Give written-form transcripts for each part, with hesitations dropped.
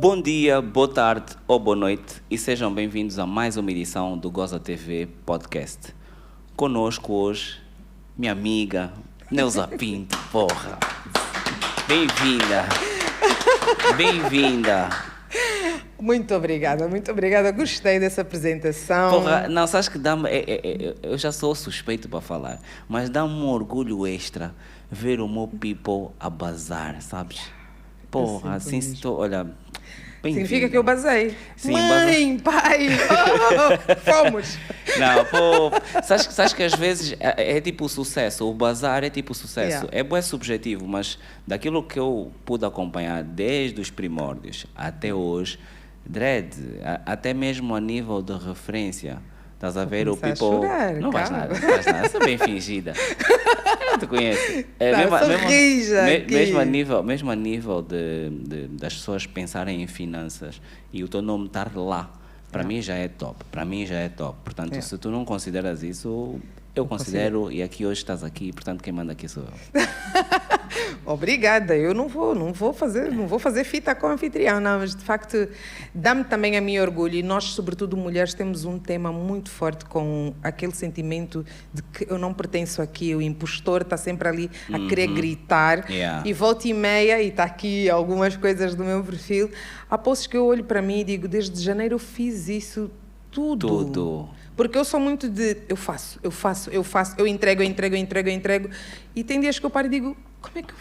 Bom dia, boa tarde ou boa noite e sejam bem-vindos a mais uma edição do Goza TV Podcast. Conosco hoje, minha amiga Neuza Pinto, porra. Bem-vinda. Bem-vinda. Muito obrigada. Gostei dessa apresentação. Porra, não, sabes que dá-me. Eu já sou suspeito para falar, mas dá-me um orgulho extra ver o meu people a bazar, sabes? Porra, assim estou. Olha. Significa que eu basei. Sim, mãe, pai, fomos. Não, pô, sabes que às vezes é tipo o sucesso, o bazar é tipo o sucesso. Yeah. É bem subjetivo, mas daquilo que eu pude acompanhar desde os primórdios até hoje, Dread, até mesmo a nível de referência, estás a ver o people... Chorar, não vais nada, eu sou bem fingida. Eu não te conheço. Mesmo a nível das pessoas pensarem em finanças e o teu nome estar lá, para mim já é top. Portanto, se tu não consideras isso, eu considero, e aqui hoje estás aqui, portanto quem manda aqui sou eu. Obrigada, eu não vou fazer fita com a anfitriã, não, mas de facto dá-me também a mim orgulho e nós, sobretudo mulheres, temos um tema muito forte com aquele sentimento de que eu não pertenço aqui, o impostor está sempre ali a querer gritar e volta e meia, e está aqui algumas coisas do meu perfil, há posts que eu olho para mim e digo, desde janeiro eu fiz isso tudo. Porque eu sou muito de, eu faço, eu entrego, e tem dias que eu paro e digo, como é que eu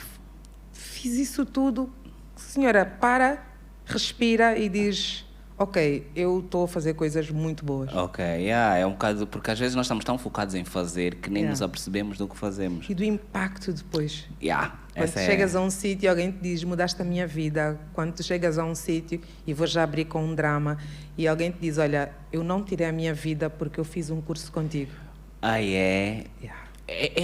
fiz isso tudo? Senhora, para, respira e diz, ok, eu estou a fazer coisas muito boas. Ok, é um bocado, porque às vezes nós estamos tão focados em fazer que nem nos apercebemos do que fazemos. E do impacto depois. Quando tu chegas a um sítio e alguém te diz, mudaste a minha vida. Quando tu chegas a um sítio, e vou já abrir com um drama, e alguém te diz, olha, eu não tirei a minha vida porque eu fiz um curso contigo. É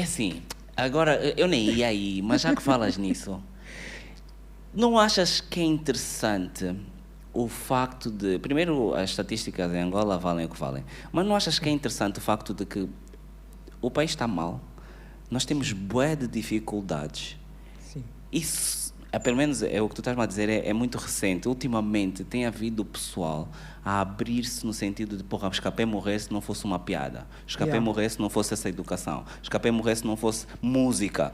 assim, agora eu nem ia aí, mas já que falas nisso, não achas que é interessante o facto de... Primeiro, as estatísticas em Angola valem o que valem, mas não achas que é interessante o facto de que o país está mal, nós temos bué de dificuldades. Isso, pelo menos é o que tu estás a dizer, é muito recente. Ultimamente tem havido pessoal a abrir-se no sentido de, porra, Escapé morrer se não fosse uma piada. Escapé morrer se não fosse essa educação. Escapé morrer se não fosse música.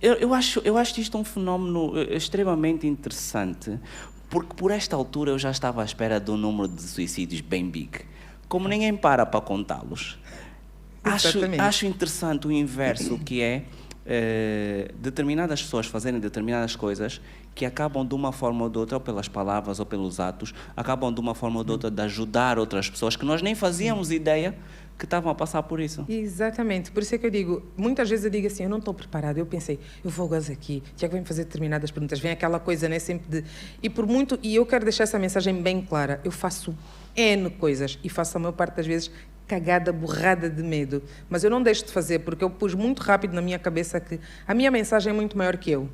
Eu acho isto um fenómeno extremamente interessante, porque por esta altura eu já estava à espera de um número de suicídios bem big. Como ninguém para contá-los, acho interessante o inverso, que é determinadas pessoas fazerem determinadas coisas que acabam de uma forma ou de outra, ou pelas palavras ou pelos atos, acabam de uma forma ou de outra de ajudar outras pessoas que nós nem fazíamos ideia que estavam a passar por isso. Exatamente, por isso é que eu digo, muitas vezes eu digo assim, eu não estou preparada, eu pensei, eu vou gozar aqui, Tiago vai me fazer determinadas perguntas, vem aquela coisa, né, sempre de... E eu quero deixar essa mensagem bem clara, eu faço N coisas e faço a maior parte das vezes cagada, borrada de medo. Mas eu não deixo de fazer, porque eu pus muito rápido na minha cabeça que a minha mensagem é muito maior que eu.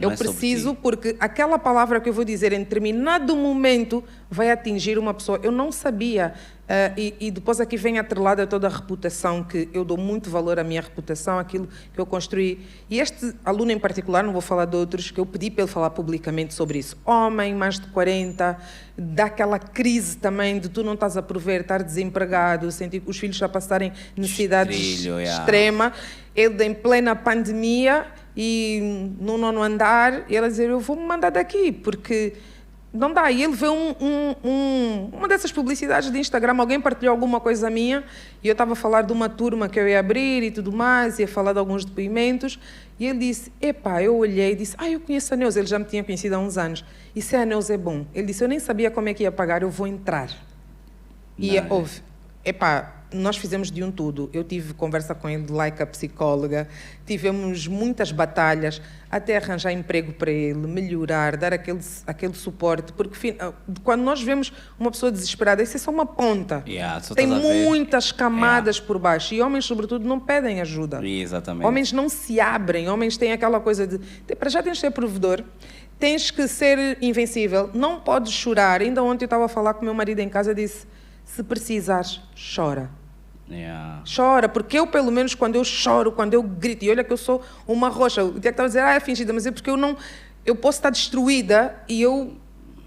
Eu preciso, porque aquela palavra que eu vou dizer em determinado momento vai atingir uma pessoa. Eu não sabia. E depois aqui vem atrelada toda a reputação, que eu dou muito valor à minha reputação, aquilo que eu construí. E este aluno em particular, não vou falar de outros, que eu pedi para ele falar publicamente sobre isso. Homem, mais de 40, dá aquela crise também de tu não estás a prover, estar desempregado, sentir que os filhos já passarem necessidades extremas. Ele em plena pandemia e no 9º andar, e ela dizer, eu vou me mandar daqui, porque... Não dá. E ele vê uma dessas publicidades de Instagram, alguém partilhou alguma coisa minha, e eu estava a falar de uma turma que eu ia abrir e tudo mais, ia falar de alguns depoimentos, e ele disse, eu olhei e disse, eu conheço a Neuza, ele já me tinha conhecido há uns anos, e se a Neuza é bom? Ele disse, eu nem sabia como é que ia pagar, eu vou entrar. E houve, nós fizemos de um tudo. Eu tive conversa com ele, like a psicóloga, tivemos muitas batalhas, até arranjar emprego para ele, melhorar, dar aquele suporte, porque quando nós vemos uma pessoa desesperada, isso é só uma ponta. Tem muitas camadas por baixo, e homens, sobretudo, não pedem ajuda. Exatamente. Homens não se abrem, homens têm aquela coisa de, para já tens de ser provedor, tens que ser invencível, não podes chorar. Ainda ontem eu estava a falar com o meu marido em casa, disse, se precisares, chora. Chora, porque eu, pelo menos, quando eu choro, quando eu grito, e olha que eu sou uma rocha, o Tiago estava a dizer, é fingida, mas é porque eu não... eu posso estar destruída e eu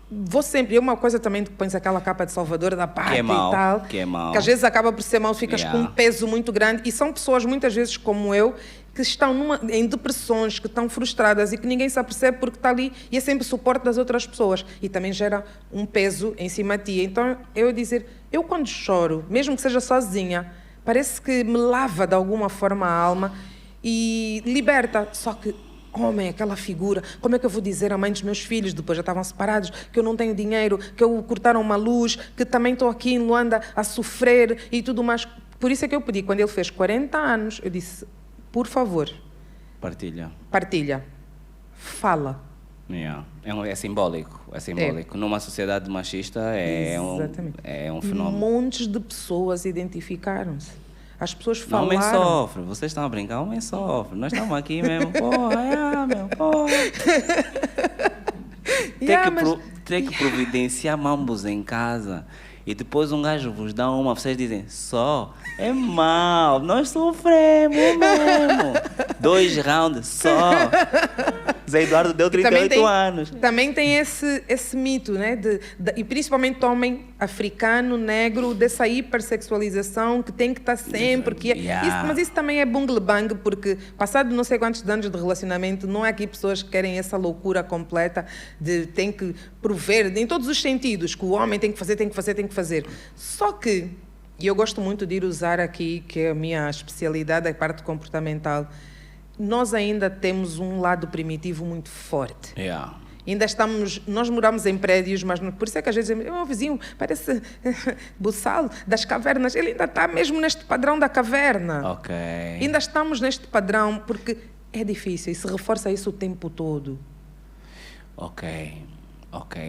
vou sempre. E uma coisa também que pões aquela capa de salvadora da pátria e tal. Que é mau. Que às vezes acaba por ser mau, ficas com um peso muito grande. E são pessoas, muitas vezes, como eu, que estão em depressões, que estão frustradas e que ninguém se apercebe porque está ali e é sempre o suporte das outras pessoas. E também gera um peso em cima de ti. Então, eu dizer, eu quando choro, mesmo que seja sozinha, parece que me lava de alguma forma a alma e liberta. Só que, homem, aquela figura, como é que eu vou dizer à mãe dos meus filhos, depois já estavam separados, que eu não tenho dinheiro, que eu cortaram uma luz, que também estou aqui em Luanda a sofrer e tudo mais. Por isso é que eu pedi, quando ele fez 40 anos, eu disse, por favor, partilha, fala. É simbólico, Numa sociedade machista é um fenómeno. Montes de pessoas identificaram-se. As pessoas falaram. Homem sofre, vocês estão a brincar, homem sofre. Nós estamos aqui mesmo, porra. Tem que providenciar mambos em casa. E depois um gajo vos dá uma, vocês dizem, só, é mau, nós sofremos mesmo. 2 rounds, só. Zé Eduardo deu 38 anos. Também tem esse mito, né? E principalmente homem africano, negro, dessa hipersexualização que tem que estar sempre. Mas isso também é bang, porque passado não sei quantos anos de relacionamento, não há aqui pessoas que querem essa loucura completa de tem que prover, em todos os sentidos, que o homem tem que fazer. Só que, e eu gosto muito de ir usar aqui, que é a minha especialidade, a parte comportamental, nós ainda temos um lado primitivo muito forte. Ainda nós moramos em prédios, mas por isso é que às vezes meu vizinho parece buçal das cavernas. Ele ainda está mesmo neste padrão da caverna. Ainda estamos neste padrão, porque é difícil e se reforça isso o tempo todo.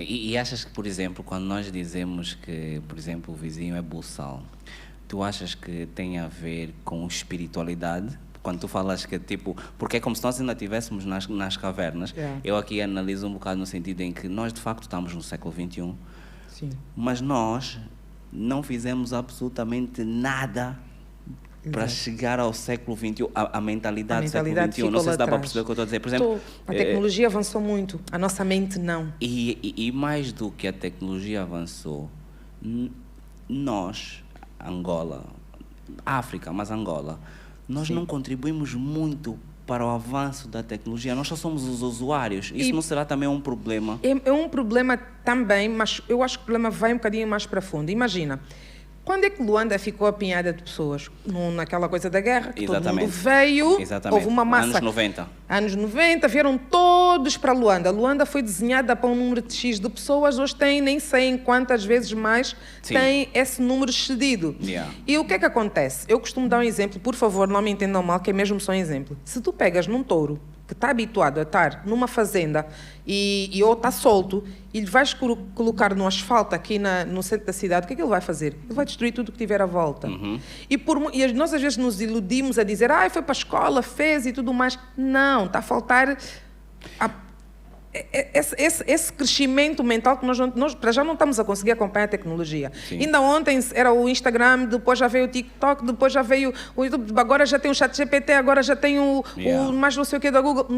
E achas que, por exemplo, quando nós dizemos que, por exemplo, o vizinho é buçal, tu achas que tem a ver com espiritualidade? Quando tu falas que, tipo, porque é como se nós ainda estivéssemos nas cavernas, eu aqui analiso um bocado no sentido em que nós, de facto, estamos no século XXI, sim, mas nós não fizemos absolutamente nada para chegar ao século XXI, a mentalidade do século XXI. Não sei se dá para perceber o que eu estou a dizer. Por exemplo, a tecnologia avançou muito, a nossa mente não. E mais do que a tecnologia avançou, nós, Angola, África, mas Angola, nós não contribuímos muito para o avanço da tecnologia, nós só somos os usuários. Isso não será também um problema? É um problema também, mas eu acho que o problema vai um bocadinho mais para fundo. Imagina, quando é que Luanda ficou apinhada de pessoas? Naquela coisa da guerra, que todo mundo veio, houve uma massa. Anos 90. Anos 90, vieram todos para Luanda. Luanda foi desenhada para um número de X de pessoas, hoje tem nem sei em quantas vezes mais tem esse número excedido. E o que é que acontece? Eu costumo dar um exemplo, por favor, não me entendam mal, que é mesmo só um exemplo. Se tu pegas num touro que está habituado a estar numa fazenda e ou está solto, e lhe vais colocar no asfalto aqui no centro da cidade, o que é que ele vai fazer? Ele vai destruir tudo que tiver à volta. E nós às vezes nos iludimos a dizer, foi para a escola, fez e tudo mais. Não, está a faltar esse crescimento mental que nós para já não estamos a conseguir acompanhar a tecnologia. Sim. Ainda ontem era o Instagram, depois já veio o TikTok, depois já veio o YouTube, agora já tem o ChatGPT, agora já tem o mais não sei o que da Google.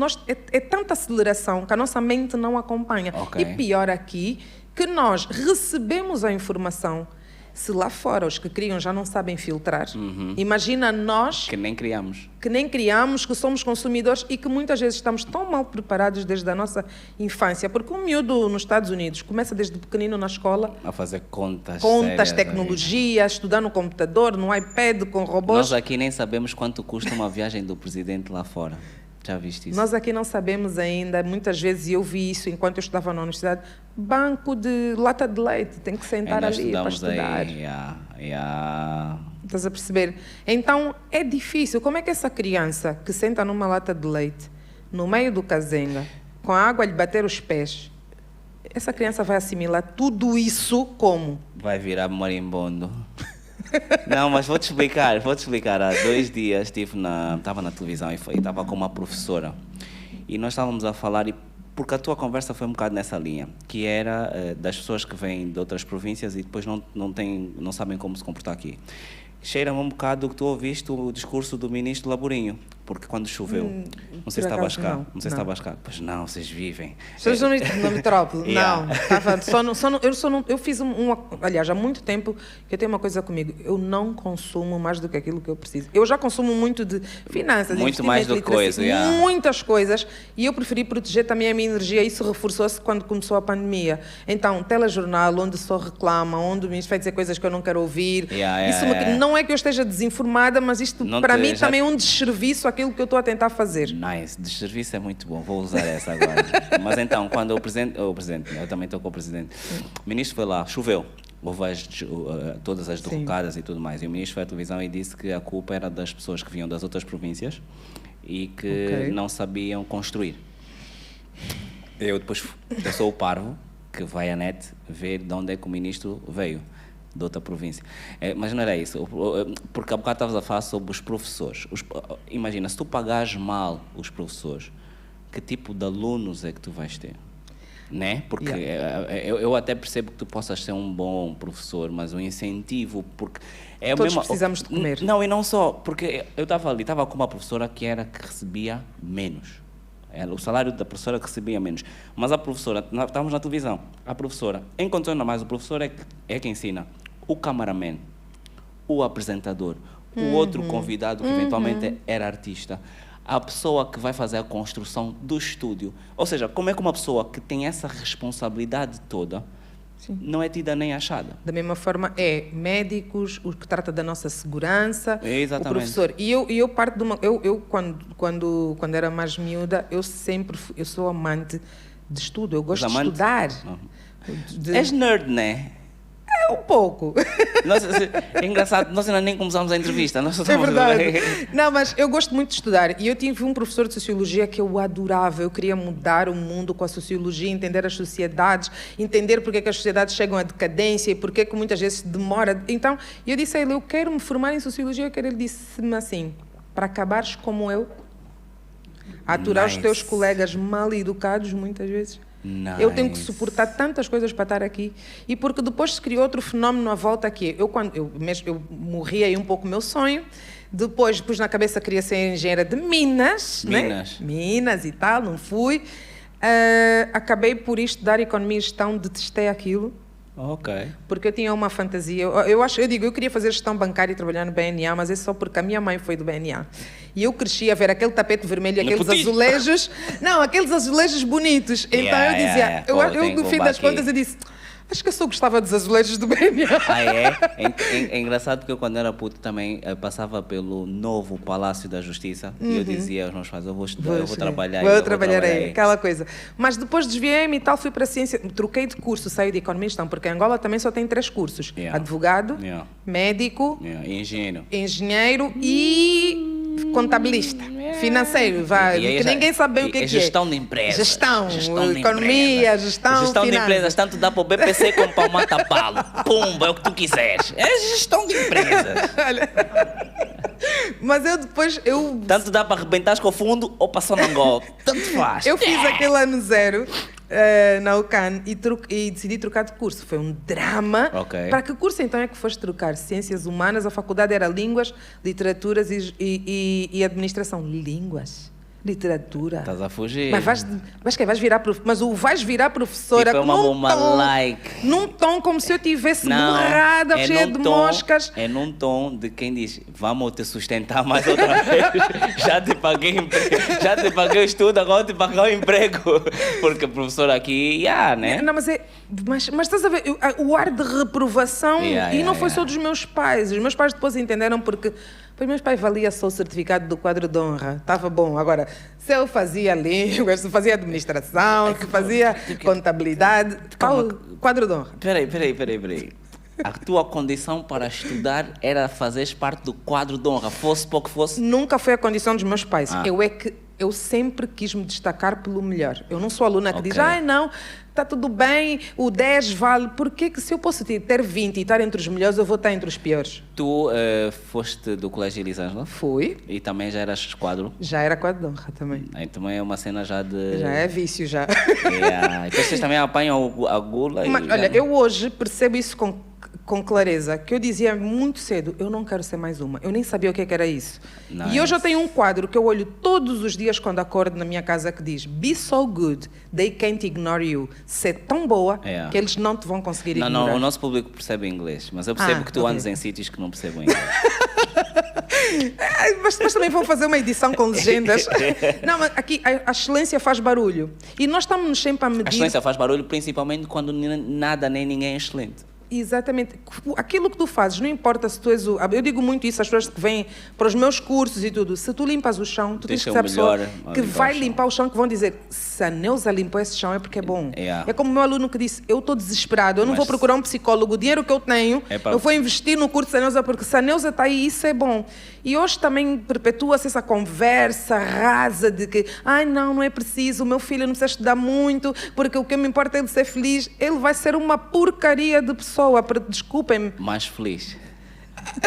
É tanta aceleração que a nossa mente não acompanha. E pior aqui, que nós recebemos a informação. Se lá fora os que criam já não sabem filtrar, imagina nós... Que nem criamos, que somos consumidores e que muitas vezes estamos tão mal preparados desde a nossa infância, porque um miúdo nos Estados Unidos começa desde pequenino na escola... A fazer contas sérias, tecnologia, estudar no computador, no iPad, com robôs... Nós aqui nem sabemos quanto custa uma viagem do presidente lá fora. Já viste isso? Nós aqui não sabemos ainda, muitas vezes, e eu vi isso enquanto eu estudava na universidade, banco de lata de leite, tem que sentar ali para estudar. Estás a perceber? Então, é difícil. Como é que essa criança que senta numa lata de leite, no meio do cazenga, com a água a lhe bater os pés, essa criança vai assimilar tudo isso como? Vai virar marimbondo. Não, mas vou-te explicar. Há 2 dias estava na televisão e estava com uma professora. E nós estávamos a falar, porque a tua conversa foi um bocado nessa linha, que era das pessoas que vêm de outras províncias e depois não sabem como se comportar aqui. Cheira-me um bocado do que tu ouviste o discurso do ministro Laborinho. Porque quando choveu, não sei se estavas cá, não sei se estavas cá. Pois não, vocês vivem. Vocês na metrópole? Yeah. Não. Eu fiz aliás, há muito tempo que eu tenho uma coisa comigo. Eu não consumo mais do que aquilo que eu preciso. Eu já consumo muito de finanças, muito mais do que coisa, muitas coisas. E eu preferi proteger também a minha energia. Isso reforçou-se quando começou a pandemia. Então, telejornal, onde só reclama, onde me faz dizer coisas que eu não quero ouvir. Não é que eu esteja desinformada, mas isto para mim também é um desserviço àquilo que eu estou a tentar fazer. Nice, desserviço é muito bom, vou usar essa agora. Mas então, quando o presidente, eu também estou com o presidente, o ministro foi lá, choveu, houve todas as derrocadas e tudo mais, e o ministro foi à televisão e disse que a culpa era das pessoas que vinham das outras províncias e que não sabiam construir. Eu sou o parvo que vai à net ver de onde é que o ministro veio, de outra província. Mas não era isso, porque há bocado estavas a falar sobre os professores. Imagina, se tu pagares mal os professores, que tipo de alunos é que tu vais ter? Né? Porque eu até percebo que tu possas ser um bom professor, mas o incentivo, porque... Todos precisamos de comer. Não, e não só, porque eu estava com uma professora que recebia menos. O salário da professora que recebia menos. Mas a professora, estávamos na televisão, a professora, em condições normais, o professor é que ensina o cameraman, o apresentador, o outro convidado que eventualmente era artista, a pessoa que vai fazer a construção do estúdio. Ou seja, como é que uma pessoa que tem essa responsabilidade toda não é tida nem achada? Da mesma forma, médicos, o que trata da nossa segurança, exatamente. O professor. E eu parto de uma... Eu quando era mais miúda, eu sou amante de estudo, eu gosto de estudar. És nerd, né? Um pouco. É engraçado, nós ainda nem começamos a entrevista. É verdade. Não, mas eu gosto muito de estudar. E eu tive um professor de Sociologia que eu adorava. Eu queria mudar o mundo com a Sociologia, entender as sociedades, entender porque é que as sociedades chegam à decadência e porque é que muitas vezes demora. Então, eu disse a ele, eu quero me formar em Sociologia. Ele disse-me assim, para acabares como eu, a aturar os teus colegas mal educados, muitas vezes. Nice. Eu tenho que suportar tantas coisas para estar aqui. E porque depois se criou outro fenómeno à volta aqui. Eu morri aí um pouco o meu sonho. Depois pus na cabeça que queria ser engenheira de Minas. Né? Minas e tal, não fui. Acabei por estudar Economia e Gestão, detestei aquilo. Ok. Porque eu tinha uma fantasia. Eu queria fazer gestão bancária e trabalhar no BNA, mas é só porque a minha mãe foi do BNA. E eu cresci a ver aquele tapete vermelho e aqueles azulejos. Não, aqueles azulejos bonitos. Então eu dizia, eu no fim das contas eu disse, acho que eu só gostava dos azulejos do BNA. É engraçado porque eu quando era puto também passava pelo novo Palácio da Justiça e eu dizia aos meus pais, eu vou estudar, eu vou trabalhar aí. Vou trabalhar aí, aquela coisa. Mas depois desviei-me e tal, fui para a ciência, troquei de curso, saí de Economia e Gestão, porque Angola também só tem 3 cursos. Advogado, médico, engenheiro e contabilista. Financeiro, que ninguém sabe bem o que é. Gestão de empresas. Gestão economia, gestão de empresas, tanto dá para o BPC como para o Matapalo. Pumba, é o que tu quiseres. É gestão de empresas. Mas eu depois... Tanto dá para arrebentar com o fundo ou para Sonangol. Tanto faz. Eu fiz aquele ano 0 na UCAN e decidi trocar de curso. Foi um drama. Para que curso então é que foste trocar? Ciências Humanas, a faculdade era Línguas, Literaturas e Administração. Línguas? Literatura. Estás a fugir. Mas vais virar professora num tom como se eu tivesse borrada, cheia de moscas. É num tom de quem diz, vamos te sustentar mais outra vez. Já te paguei o estudo, agora te pagar o emprego. Porque o professor aqui, né? Não, mas estás a ver, o ar de reprovação, não foi só dos meus pais. Os meus pais depois entenderam porque... Pois meus pais valia só o certificado do quadro de honra. Estava bom. Agora, se eu fazia línguas, se eu fazia administração, se fazia contabilidade... Quadro de honra. Peraí. A tua condição para estudar era fazeres parte do quadro de honra, fosse para o que fosse? Nunca foi a condição dos meus pais. Eu sempre quis me destacar pelo melhor. Eu não sou aluna que diz, não, está tudo bem, o 10 vale. Porquê que se eu posso ter 20 e estar entre os melhores, eu vou estar entre os piores? Tu foste do Colégio Elisângela? Fui. E também já eras quadro? Já era quadro de honra também. Aí também é uma cena já de... Já é vício, já. E depois vocês também apanham a gula. Mas, olha, eu hoje percebo isso com com clareza, que eu dizia muito cedo, eu não quero ser mais uma. Eu nem sabia o que era isso. Nice. E hoje eu tenho um quadro que eu olho todos os dias quando acordo na minha casa que diz Be so good, they can't ignore you. Ser tão boa que eles não te vão conseguir ignorar. Não, o nosso público percebe inglês, mas eu percebo que tu andas em sítios que não percebem inglês. Mas também vão fazer uma edição com legendas. Não, mas aqui a excelência faz barulho. E nós estamos sempre a medir... A excelência faz barulho principalmente quando nada nem ninguém é excelente. Exatamente. Aquilo que tu fazes, não importa se tu és o... Eu digo muito isso às pessoas que vêm para os meus cursos e tudo. Se tu limpas o chão, tu tens que ser a pessoa que vai limpar o chão, que vão dizer, se a Neuza limpou esse chão é porque é bom. É como o meu aluno que disse, eu estou desesperado, eu não vou procurar um psicólogo, o dinheiro que eu tenho, eu vou investir no curso da Neuza, porque se a Neuza está aí, isso é bom. E hoje também perpetua-se essa conversa rasa de que, não é preciso, o meu filho não precisa estudar muito, porque o que me importa é ele ser feliz. Ele vai ser uma porcaria de pessoa. Desculpem-me. Mais feliz.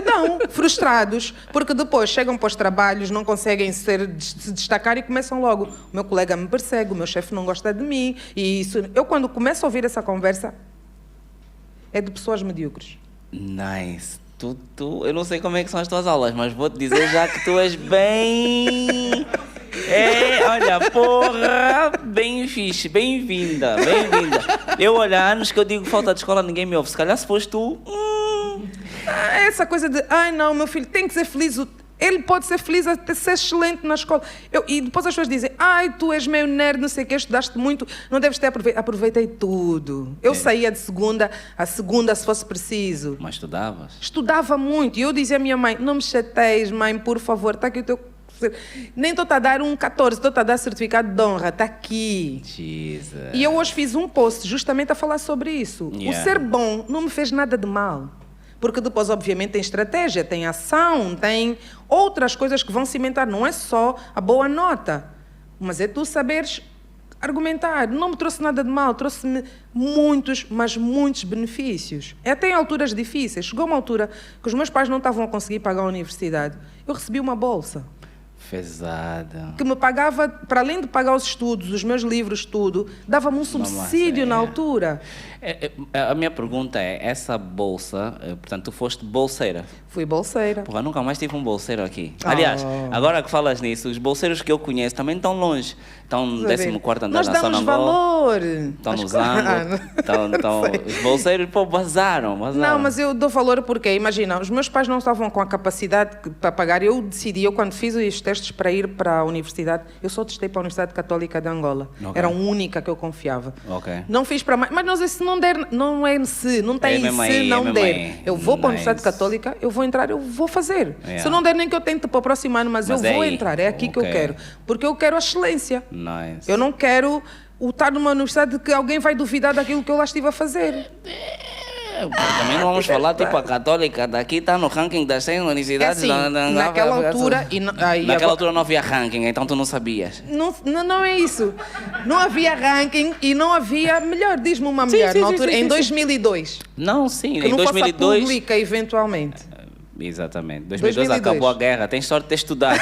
Não, frustrados, porque depois chegam para os trabalhos, não conseguem se destacar e começam logo. O meu colega me persegue, o meu chefe não gosta de mim. E isso, eu, quando começo a ouvir essa conversa, é de pessoas medíocres. Nice. Eu não sei como é que são as tuas aulas, mas vou-te dizer já que tu és bem... olha, porra, bem fixe, bem-vinda. Eu, olha, há anos que eu digo falta de escola, ninguém me ouve. Se calhar se foste tu... Essa coisa de, não, meu filho tem que ser feliz. Ele pode ser feliz até ser excelente na escola. E depois as pessoas dizem, tu és meio nerd, não sei o que, estudaste muito, não deves ter aproveitado. Aproveitei tudo. Eu saía de segunda a segunda, se fosse preciso. Mas estudavas? Estudava muito. E eu dizia à minha mãe, não me chateis, mãe, por favor, está aqui o teu... Nem estou-te a dar um 14, estou-te a dar certificado de honra, está aqui. Jesus. E eu hoje fiz um post justamente a falar sobre isso. O ser bom não me fez nada de mal. Porque depois, obviamente, tem estratégia, tem ação, tem outras coisas que vão cimentar. Não é só a boa nota, mas é tu saberes argumentar. Não me trouxe nada de mal, trouxe-me muitos, mas muitos benefícios. Até em alturas difíceis. Chegou uma altura que os meus pais não estavam a conseguir pagar a universidade. Eu recebi uma bolsa. Pesada. Que me pagava, para além de pagar os estudos, os meus livros, tudo, dava-me um subsídio na altura. A minha pergunta é, essa bolsa, portanto, tu foste bolseira? Fui bolseira. Porra, nunca mais tive um bolseiro aqui. Aliás, agora que falas nisso, os bolseiros que eu conheço também estão longe. Estão no 14º andar na Sonangol. Nós damos valor. Estão no Zango. Os bolseiros, vazaram. Não, mas eu dou valor porque, imagina, os meus pais não estavam com a capacidade para pagar. Eu decidi, quando fiz os testes para ir para a universidade, eu só testei para a Universidade Católica de Angola. Era a única que eu confiava. Não fiz para mais. Mas não sei se não der, não é se, não tem se não der. Eu vou para a Universidade Católica, eu vou entrar, eu vou fazer. Se não der nem que eu tente para o próximo ano, mas eu vou entrar. É aqui que eu quero. Porque eu quero a excelência. Eu não quero estar numa universidade que alguém vai duvidar daquilo que eu lá estive a fazer. Também não vamos falar, tipo, a Católica daqui está no ranking das 100 universidades. Naquela altura... Naquela altura não havia ranking, então tu não sabias. Não é isso. Não havia ranking e não havia... Melhor, diz-me uma melhor. Na altura, em 2002. Não, sim, em 2002... Que não fosse a pública, eventualmente. Exatamente. 2002 acabou a guerra. Tens sorte de ter estudado.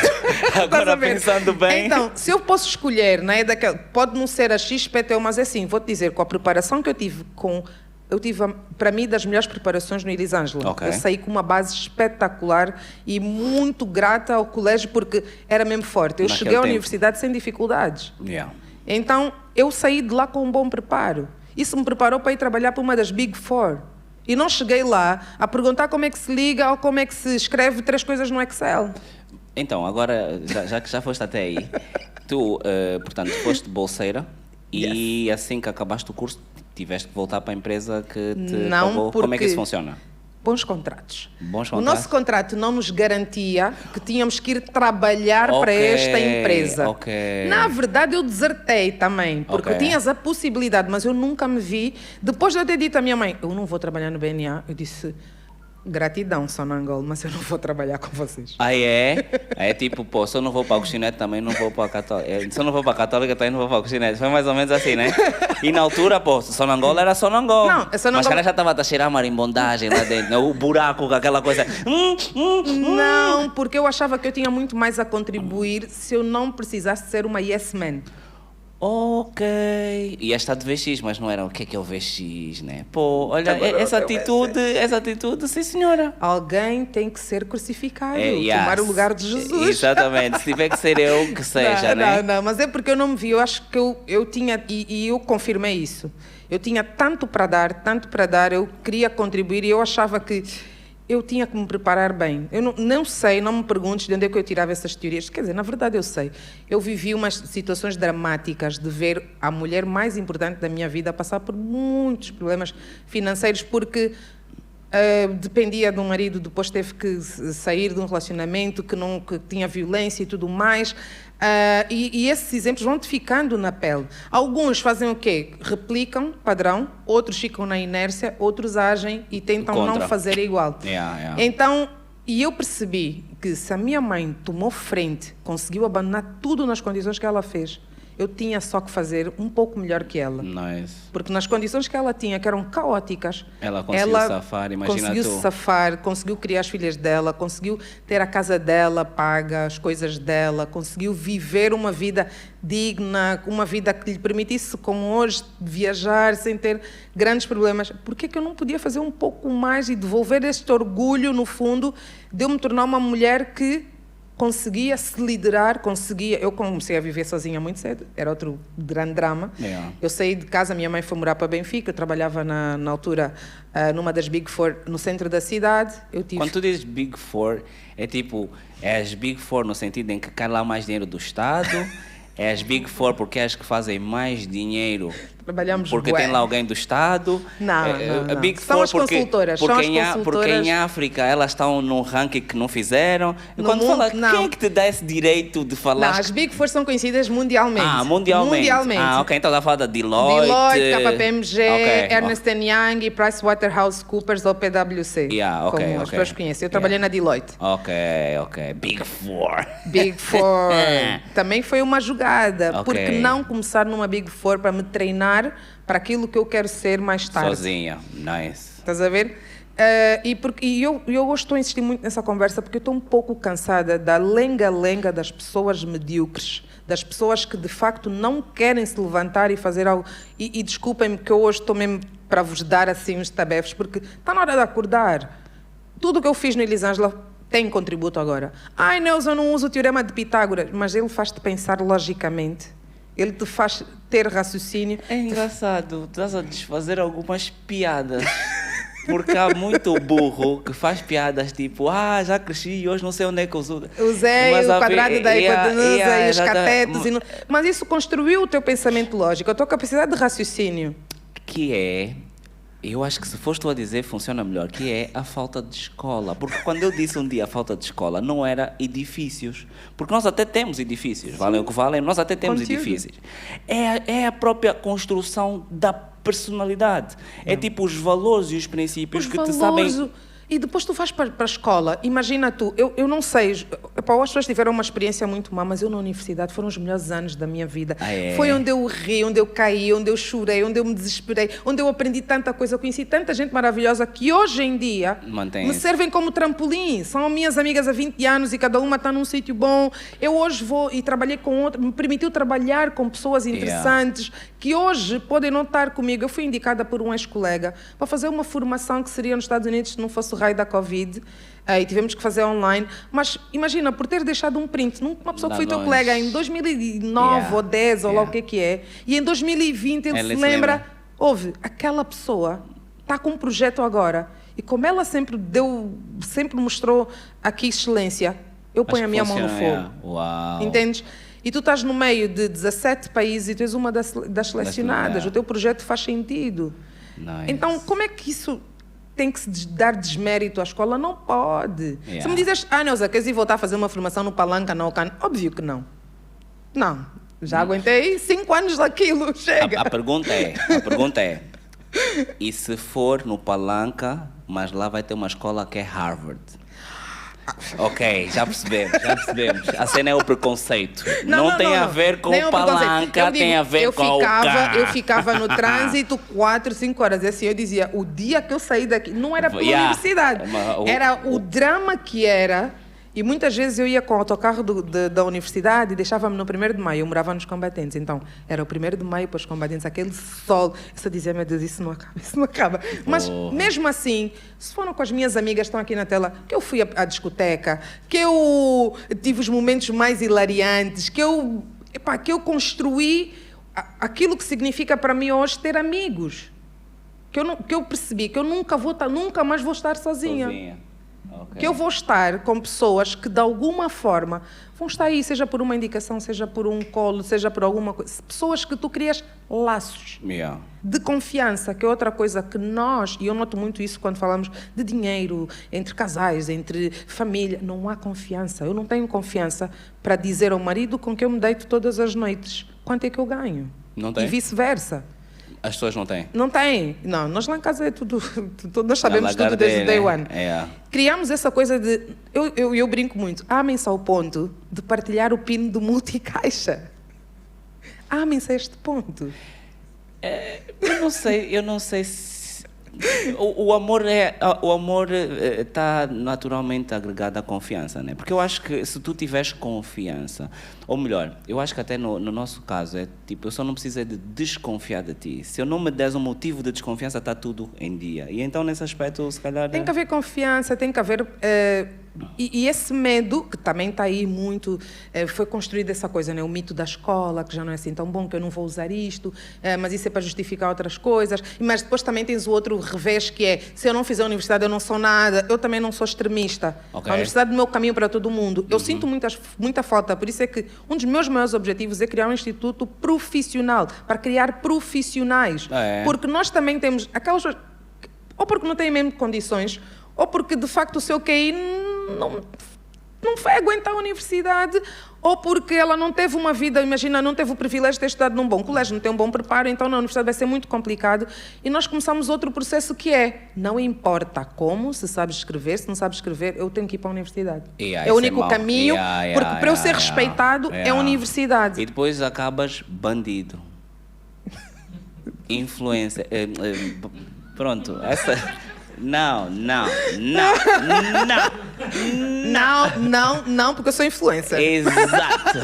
Agora, pensando bem... Então, se eu posso escolher, né, pode não ser a XPTO, mas é assim, vou-te dizer, com a preparação que eu tive eu tive, para mim, das melhores preparações no Elisângela. Eu saí com uma base espetacular e muito grata ao colégio porque era mesmo forte. Eu cheguei à universidade sem dificuldades. Então, eu saí de lá com um bom preparo. Isso me preparou para ir trabalhar para uma das Big Four. E não cheguei lá a perguntar como é que se liga ou como é que se escreve 3 coisas no Excel. Então, agora, já que já foste até aí, tu, portanto, foste bolseira e assim que acabaste o curso, tiveste que voltar para a empresa que te pagou. Como é que isso funciona? Bons contratos. O nosso contrato não nos garantia que tínhamos que ir trabalhar para esta empresa. Na verdade, eu desertei também, porque tinhas a possibilidade, mas eu nunca me vi. Depois de eu ter dito à minha mãe, eu não vou trabalhar no BNA, eu disse... Gratidão, Sonangol, mas eu não vou trabalhar com vocês. É tipo, se eu não vou para a Agostinete, também não vou para a Católica. Se eu não vou para a Católica, também não vou para a Agostinete. Foi mais ou menos assim, né? E na altura, Sonangol era Sonangol. Não, Mas cara já estava a cheirar a marimbondagem lá dentro, né? O buraco com aquela coisa. Não, porque eu achava que eu tinha muito mais a contribuir se eu não precisasse ser uma yes man. Ok. E esta de VX, mas não era o que é o VX, né? Pô, olha, Agora essa eu atitude, sim senhora. Alguém tem que ser crucificado, Yes. tomar o lugar de Jesus. Exatamente, se tiver que ser eu, que seja, né? Não, mas é porque eu não me vi. Eu acho que eu tinha, e eu confirmei isso. Eu tinha tanto para dar, eu queria contribuir e eu achava que eu tinha que me preparar bem. Eu não sei, não me perguntes de onde é que eu tirava essas teorias. Quer dizer, na verdade eu sei. Eu vivi umas situações dramáticas de ver a mulher mais importante da minha vida passar por muitos problemas financeiros porque dependia de um marido, depois teve que sair de um relacionamento que tinha violência e tudo mais. E esses exemplos vão-te ficando na pele. Alguns fazem o quê? Replicam padrão, outros ficam na inércia, outros agem e tentam não fazer igual. Yeah. Então, e eu percebi que se a minha mãe tomou frente, conseguiu abandonar tudo nas condições que ela fez, eu tinha só que fazer um pouco melhor que ela. Nice. Porque nas condições que ela tinha, que eram caóticas, ela conseguiu safar, imagina conseguiu tu. safar, conseguiu criar as filhas dela, conseguiu ter a casa dela paga, as coisas dela, conseguiu viver uma vida digna, uma vida que lhe permitisse, como hoje, viajar sem ter grandes problemas. Por que eu não podia fazer um pouco mais e devolver este orgulho, no fundo, de eu me tornar uma mulher que conseguia se liderar, Eu comecei a viver sozinha muito cedo, era outro grande drama. Yeah. Eu saí de casa, minha mãe foi morar para Benfica, eu trabalhava na altura numa das Big Four no centro da cidade. Quando tu dizes Big Four, é tipo, é as Big Four no sentido em que cai lá mais dinheiro do Estado, é as Big Four porque é as que fazem mais dinheiro Trabalhamos porque tem lá alguém do Estado. Não. A Big São Four as consultoras. Porque em África elas estão num ranking que não fizeram. E quando mundo, fala, quem é que te dá esse direito de falar? Não, as Big Four são conhecidas mundialmente. Mundialmente. Ok, então está a falar da Deloitte, KPMG, Ernst Young e PricewaterhouseCoopers ou PwC. Como as pessoas conhecem. Eu trabalhei na Deloitte. Ok. Big Four. Big Four. Também foi uma jogada. Porque não começar numa Big Four para me treinar para aquilo que eu quero ser mais tarde. Sozinha. Nice. Estás a ver? E eu hoje estou a insistir muito nessa conversa porque eu estou um pouco cansada da lenga-lenga das pessoas medíocres, das pessoas que de facto não querem se levantar e fazer algo. E desculpem-me que eu hoje estou mesmo para vos dar assim uns tabefes, porque está na hora de acordar. Tudo o que eu fiz no Elisângela tem contributo agora. Ai, Neuza, eu não uso o teorema de Pitágoras, mas ele faz-te pensar logicamente. Ele te faz ter raciocínio. É engraçado, estás a desfazer algumas piadas. Porque há muito burro que faz piadas tipo, já cresci e hoje não sei onde é que eu uso. Usei o quadrado da hipotenusa e os catetos. Mas isso construiu o teu pensamento lógico, a tua capacidade de raciocínio. Que é, eu acho que se foste tu a dizer, funciona melhor, que é a falta de escola. Porque quando eu disse um dia a falta de escola, não era edifícios. Porque nós até temos edifícios, valem o que valem, nós até temos edifícios. É a própria construção da personalidade. É tipo os valores e os princípios que te sabem... E depois tu vais para a escola, imagina tu, eu não sei, as pessoas tiveram uma experiência muito má, mas eu na universidade foram os melhores anos da minha vida. Foi onde eu ri, onde eu caí, onde eu chorei, onde eu me desesperei, onde eu aprendi tanta coisa, eu conheci tanta gente maravilhosa que hoje em dia me servem como trampolim. São minhas amigas há 20 anos e cada uma está num sítio bom. Eu hoje vou e trabalhei com outra, me permitiu trabalhar com pessoas interessantes que hoje podem não estar comigo. Eu fui indicada por um ex-colega para fazer uma formação que seria nos Estados Unidos se não fosse o raio da Covid, e tivemos que fazer online, mas imagina, por ter deixado um print, uma pessoa que foi teu colega em 2009 ou 10 ou lá o que é, e em 2020 ele se lembra, aquela pessoa está com um projeto agora, e como ela sempre mostrou aqui excelência, eu ponho a minha mão no fogo. Uau. Entendes? E tu estás no meio de 17 países e tu és uma das selecionadas, o teu projeto faz sentido. Nice. Então, como é que isso tem que se dar desmérito à escola? Não pode. Se me dizes, Neuza, queres ir voltar a fazer uma formação no Palanca, na Ocan? Óbvio que não. Não. Já aguentei 5 anos daquilo, chega. A pergunta é, e se for no Palanca, mas lá vai ter uma escola que é Harvard? Ok, já percebemos. A cena é o preconceito. Não tem a ver com o Palanca, tem a ver com o carro. Eu ficava no trânsito 4, 5 horas. E assim, eu dizia, o dia que eu saí daqui, não era pela universidade. Era o drama que era E muitas vezes eu ia com o autocarro da universidade e deixava-me no 1º de Maio. Eu morava nos Combatentes, então era o 1º de Maio para os Combatentes, aquele sol. Eu só dizia, meu Deus, isso não acaba, isso não acaba. Mas mesmo assim, se foram com as minhas amigas, estão aqui na tela, que eu fui à discoteca, que eu tive os momentos mais hilariantes, que eu construí aquilo que significa para mim hoje ter amigos. Que eu percebi que eu nunca mais vou estar sozinha. Okay. Que eu vou estar com pessoas que, de alguma forma, vão estar aí, seja por uma indicação, seja por um colo, seja por alguma coisa. Pessoas que tu crias laços de confiança, que é outra coisa que nós, e eu noto muito isso quando falamos de dinheiro, entre casais, entre família, não há confiança. Eu não tenho confiança para dizer ao marido com quem eu me deito todas as noites quanto é que eu ganho. Não tem? E vice-versa. As pessoas não têm? Não têm. Não, nós lá em casa é tudo nós sabemos tudo desde o day one. Criamos essa coisa de... Eu brinco muito. Amem-se ao ponto de partilhar o PIN do multicaixa. Amem-se a este ponto. Eu não sei se... O amor está naturalmente agregado à confiança, né? Porque eu acho que se tu tiveres confiança, ou melhor, eu acho que até no nosso caso é tipo, eu só não preciso de desconfiar de ti. Se eu não me des um motivo de desconfiança, está tudo em dia. E então nesse aspecto, se calhar... Tem que haver confiança, tem que haver... E esse medo, que também está aí muito... foi construída essa coisa, né? O mito da escola, que já não é assim tão bom, que eu não vou usar isto, mas isso é para justificar outras coisas. Mas depois também tens o outro revés, que é, se eu não fizer a universidade, eu não sou nada. Eu também não sou extremista. Okay. A universidade é o meu caminho para todo mundo. Eu sinto muita falta. Por isso é que um dos meus maiores objetivos é criar um instituto profissional, para criar profissionais. Porque nós também temos aquelas... Ou porque não têm mesmo condições, ou porque, de facto, o seu QI não vai aguentar a universidade, ou porque ela não teve uma vida, imagina, não teve o privilégio de ter estudado num bom colégio, não tem um bom preparo, então na universidade vai ser muito complicado. E nós começamos outro processo que é, não importa como, se sabes escrever, se não sabes escrever, eu tenho que ir para a universidade. É o único caminho, porque para eu ser respeitado é a universidade. E depois acabas bandido. Influência. Pronto, essa... Não, porque eu sou influencer. Exato.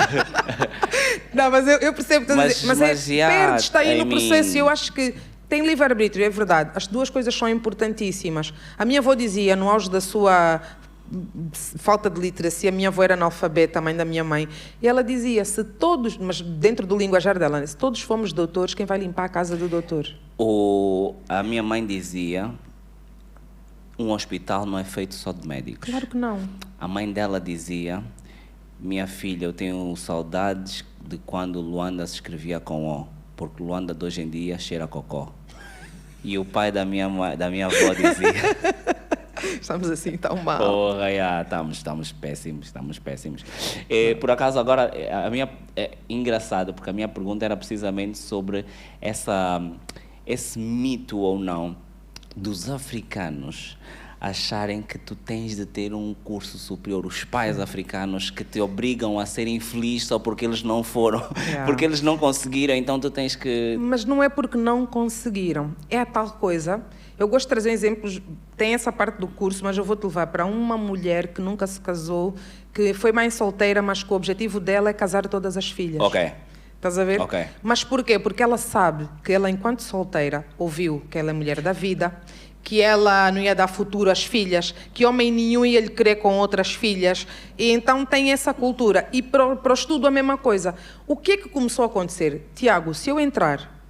Não, mas eu percebo, perdes-te aí no processo. Eu acho que tem livre-arbítrio, é verdade. As duas coisas são importantíssimas. A minha avó dizia, no auge da sua falta de literacia, a minha avó era analfabeta, a mãe da minha mãe, e ela dizia, se todos, mas dentro do linguajar dela, se todos fomos doutores, quem vai limpar a casa do doutor? A minha mãe dizia... Um hospital não é feito só de médicos. Claro que não. A mãe dela dizia, minha filha, eu tenho saudades de quando Luanda se escrevia com O, porque Luanda de hoje em dia cheira a cocó. E o pai da minha avó dizia... Estamos assim tão mal. Porra, estamos péssimos. Por acaso, agora, é engraçado, porque a minha pergunta era precisamente sobre esse mito ou não, dos africanos acharem que tu tens de ter um curso superior, os pais africanos que te obrigam a ser infeliz só porque eles não foram, porque eles não conseguiram, então tu tens que... Mas não é porque não conseguiram, é a tal coisa. Eu gosto de trazer exemplos, tem essa parte do curso, mas eu vou-te levar para uma mulher que nunca se casou, que foi mãe solteira, mas que o objetivo dela é casar todas as filhas. Ok. Estás a ver? Ok. Mas porquê? Porque ela sabe que ela, enquanto solteira, ouviu que ela é mulher da vida, que ela não ia dar futuro às filhas, que homem nenhum ia lhe querer com outras filhas. E então tem essa cultura. E para o estudo a mesma coisa. O que é que começou a acontecer? Tiago, se eu entrar,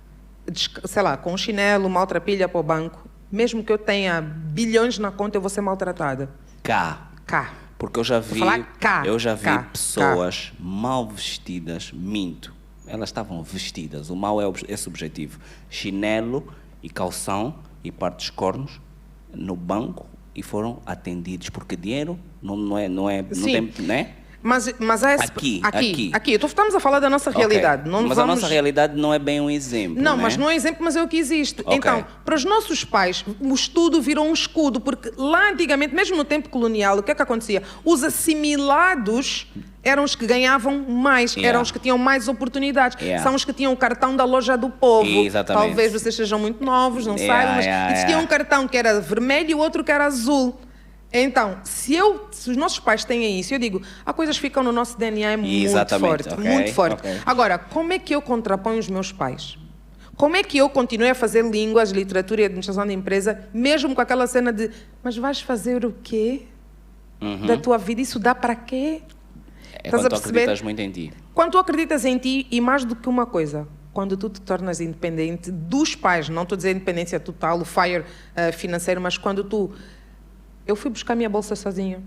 sei lá, com um chinelo, uma outra pilha para o banco, mesmo que eu tenha bilhões na conta, eu vou ser maltratada. Cá. Porque eu já vi pessoas mal vestidas, minto. Elas estavam vestidas, o mal é esse objetivo. Chinelo e calção e parte dos cornos no banco e foram atendidos, porque dinheiro não tem, né? Mas aqui. Estamos a falar da nossa realidade. Não mas a nossa realidade não é bem um exemplo. Não, né? mas não é exemplo, mas é o que existe. Okay. Então, para os nossos pais, o estudo virou um escudo, porque lá antigamente, mesmo no tempo colonial, o que é que acontecia? Os assimilados eram os que ganhavam mais, eram os que tinham mais oportunidades. São os que tinham o cartão da loja do povo. Exatamente. Talvez vocês sejam muito novos, não saibam, mas existia um cartão que era vermelho e o outro que era azul. Então, se os nossos pais têm isso, eu digo, há coisas que ficam no nosso DNA muito Exatamente, forte, ok, muito forte. ok. Agora, como é que eu contraponho os meus pais? Como é que eu continuei a fazer línguas, literatura e administração de empresa, mesmo com aquela cena de, mas vais fazer o quê da tua vida? Isso dá para quê? É Estás quando a tu perceber? acreditas muito em ti. Quando tu acreditas em ti, e mais do que uma coisa, quando tu te tornas independente dos pais, não estou a dizer independência total, o fire financeiro, mas quando tu... Eu fui buscar a minha bolsa sozinha.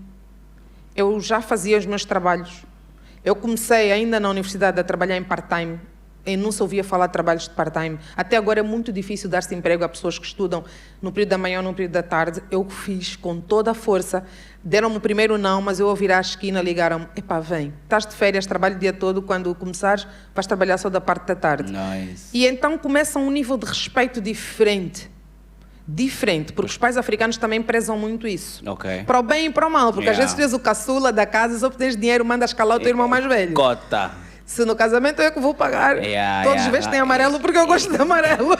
Eu já fazia os meus trabalhos. Eu comecei ainda na universidade a trabalhar em part-time. Eu não se ouvia falar de trabalhos de part-time. Até agora é muito difícil dar-se emprego a pessoas que estudam no período da manhã ou no período da tarde. Eu fiz com toda a força. Deram-me o primeiro não, mas eu ao virar à esquina ligaram-me. Epá, vem, estás de férias, trabalho o dia todo, quando começares vais trabalhar só da parte da tarde. Nice. E então começa um nível de respeito diferente. Diferente, porque os pais africanos também prezam muito isso. Ok. Para o bem e para o mal, porque às vezes tu és o caçula da casa, só tens dinheiro, mandas calar o teu irmão mais velho. Cota. Se no casamento eu que vou pagar, todos vestem amarelo porque eu gosto de amarelo.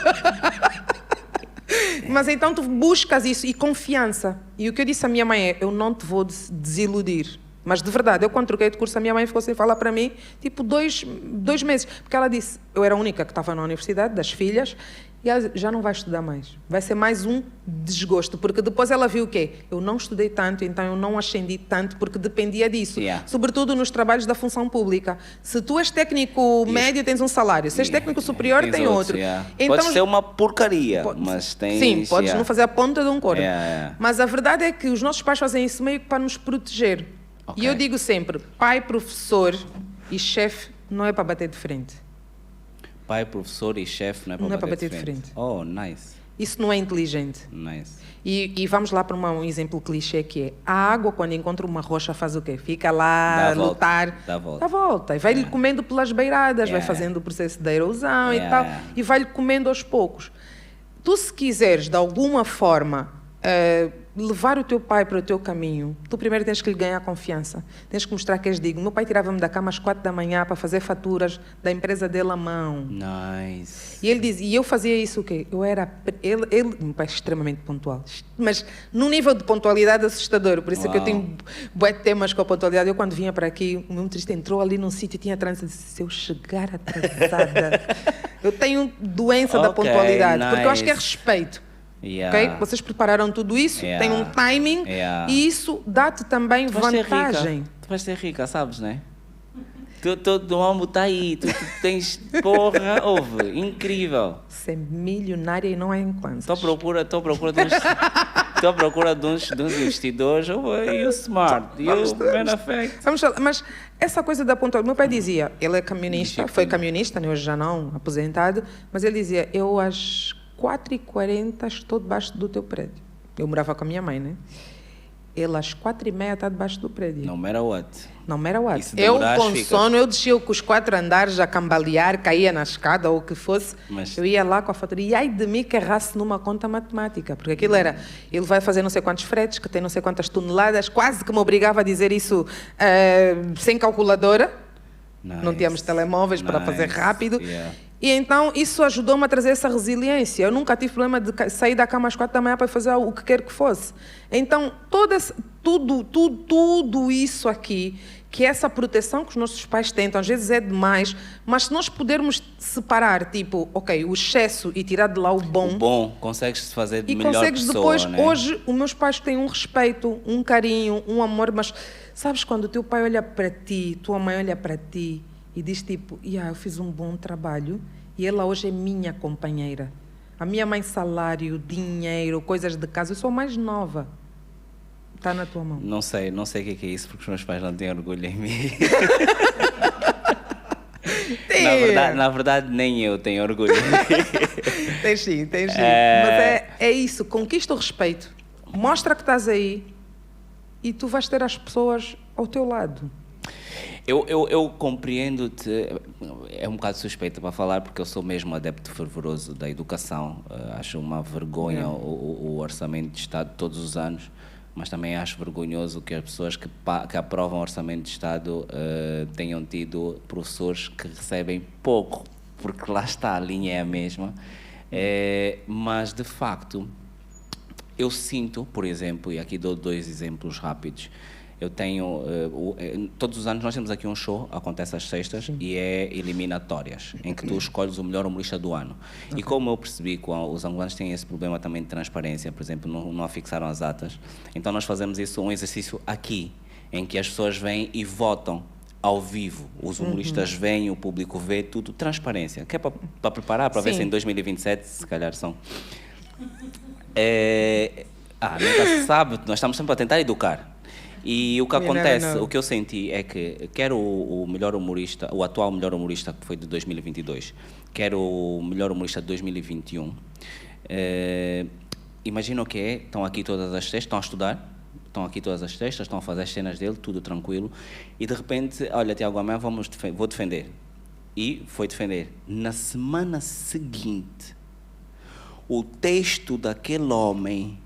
Mas então tu buscas isso e confiança. E o que eu disse à minha mãe é, eu não te vou desiludir. Mas de verdade, eu quando troquei de curso, a minha mãe ficou sem falar para mim, tipo, dois meses. Porque ela disse, eu era a única que estava na universidade, das filhas, e ela já não vai estudar mais. Vai ser mais um desgosto. Porque depois ela viu o quê? Eu não estudei tanto, então eu não ascendi tanto, porque dependia disso. Yeah. Sobretudo nos trabalhos da função pública. Se tu és técnico médio, tens um salário. Se és técnico superior, tem outro. Yeah. Então, pode ser uma porcaria, mas tem... sim, podes não fazer a ponta de um corpo. Yeah. Mas a verdade é que os nossos pais fazem isso meio que para nos proteger. Ok. E eu digo sempre, pai, professor e chefe não é para bater de frente. Pai, professor e chefe não é para bater de frente. Oh, nice. Isso não é inteligente. Nice. E vamos lá para um exemplo clichê que é, a água quando encontra uma rocha faz o quê? Fica lá a lutar. Dá a volta. Dá a volta. E vai-lhe comendo pelas beiradas, vai fazendo o processo de erosão e tal. E vai-lhe comendo aos poucos. Tu se quiseres, de alguma forma, levar o teu pai para o teu caminho, tu primeiro tens que lhe ganhar confiança. Tens que mostrar que és digno. Meu pai tirava-me da cama às 4 da manhã para fazer faturas da empresa dele à mão. Nice. E ele dizia, e eu fazia isso o quê? Eu era... meu pai é extremamente pontual. Mas num nível de pontualidade assustador. Por isso é que eu tenho bué temas com a pontualidade. Eu quando vinha para aqui, o meu motorista entrou ali num sítio e tinha trânsito. Eu disse, se eu chegar atrasada... eu tenho doença da pontualidade. Nice. Porque eu acho que é respeito. Okay? Vocês prepararam tudo isso, tem um timing e isso dá-te também vantagem. Tu vais ser rica, sabes, né? Tu amo está aí, tu tens, porra, ouve, incrível. Ser milionária e não é enquanto. Estou à procura de uns investidores, e o smart, e o benefit. Vamos falar, mas essa coisa da pontualidade, meu pai dizia, ele é camionista, foi camionista, né, hoje já não, aposentado, mas ele dizia, eu às 4h40 estou debaixo do teu prédio. Eu morava com a minha mãe, né? Ele às 4h30 está debaixo do prédio. No matter what. No matter what. Eu com sono, eu descia com os 4 andares a cambalear, caía na escada ou o que fosse. Mas... eu ia lá com a fatura. E ai de mim que errasse numa conta matemática. Porque aquilo era, ele vai fazer não sei quantos fretes, que tem não sei quantas toneladas, quase que me obrigava a dizer isso sem calculadora. Nice. Não tínhamos telemóveis para fazer rápido. E então isso ajudou-me a trazer essa resiliência. Eu nunca tive problema de sair da cama às 4 da manhã para fazer o que quer que fosse. Então, tudo isso aqui, que é essa proteção que os nossos pais tentam, às vezes é demais, mas se nós pudermos separar, tipo, ok, o excesso e tirar de lá o bom... O bom, consegues fazer de melhor pessoa, e consegues depois, né? Hoje, os meus pais têm um respeito, um carinho, um amor, mas sabes quando o teu pai olha para ti, tua mãe olha para ti, e diz tipo, eu fiz um bom trabalho e ela hoje é minha companheira. A minha mãe, salário, dinheiro, coisas de casa, eu sou mais nova. Está na tua mão. Não sei o que é isso, porque os meus pais não têm orgulho em mim. Na verdade, nem eu tenho orgulho em mim. Tens sim. Mas é isso, conquista o respeito. Mostra que estás aí e tu vais ter as pessoas ao teu lado. Eu compreendo-te, é um bocado suspeito para falar, porque eu sou mesmo adepto fervoroso da educação. Acho uma vergonha o orçamento de Estado todos os anos, mas também acho vergonhoso que as pessoas que aprovam o orçamento de Estado tenham tido professores que recebem pouco, porque lá está, a linha é a mesma. Mas, de facto, eu sinto, por exemplo, e aqui dou 2 exemplos rápidos. Eu tenho, todos os anos nós temos aqui um show, acontece às sextas, e é eliminatórias, em que tu escolhes o melhor humorista do ano. E como eu percebi que os angolanos têm esse problema também de transparência, por exemplo, não afixaram as datas, então nós fazemos isso, um exercício aqui, em que as pessoas vêm e votam ao vivo. Os humoristas vêm, o público vê, tudo transparência. Que é para preparar, para ver se em 2027, se calhar são... nunca se sabe, nós estamos sempre a tentar educar. E o que acontece, o que eu senti é que quer o melhor humorista, o atual melhor humorista que foi de 2022, quer o melhor humorista de 2021, imagina o que é, estão aqui todas as sextas, estão a estudar, estão aqui todas as sextas, estão a fazer as cenas dele, tudo tranquilo, e de repente, olha, Tiago, amanhã vou defender. E foi defender. Na semana seguinte, o texto daquele homem...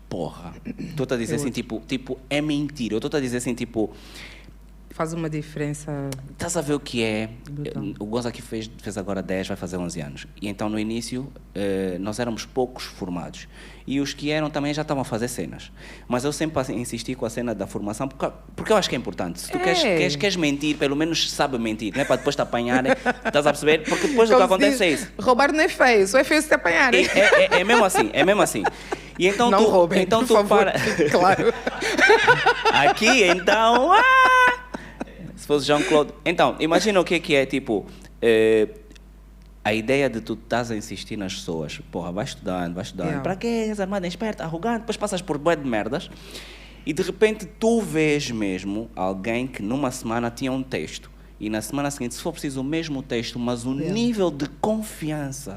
Porra, estou a dizer assim, tipo, é mentira. Eu estou a dizer assim, tipo... Faz uma diferença... Estás a ver o que é? Brutal. O Gonza aqui fez agora 10, vai fazer 11 anos. E então, no início, nós éramos poucos formados. E os que eram também já estavam a fazer cenas. Mas eu sempre insisti com a cena da formação, porque eu acho que é importante. Se tu queres mentir, pelo menos sabe mentir, não é para depois te apanharem, estás a perceber? Porque depois o que acontece é isso. Roubar não é feio, só é feio se te apanharem. É mesmo assim, é mesmo assim. E então não roubem, então por tu favor, claro. Aqui, então... Se fosse Jean-Claude... Então, imagina o que é, tipo... a ideia de tu estás a insistir nas pessoas. Porra, vai estudando. Yeah. Para quê? És armada, esperta, arrogante. Depois passas por bué de merdas. E de repente tu vês mesmo alguém que numa semana tinha um texto. E na semana seguinte, se for preciso o mesmo texto, mas o nível de confiança...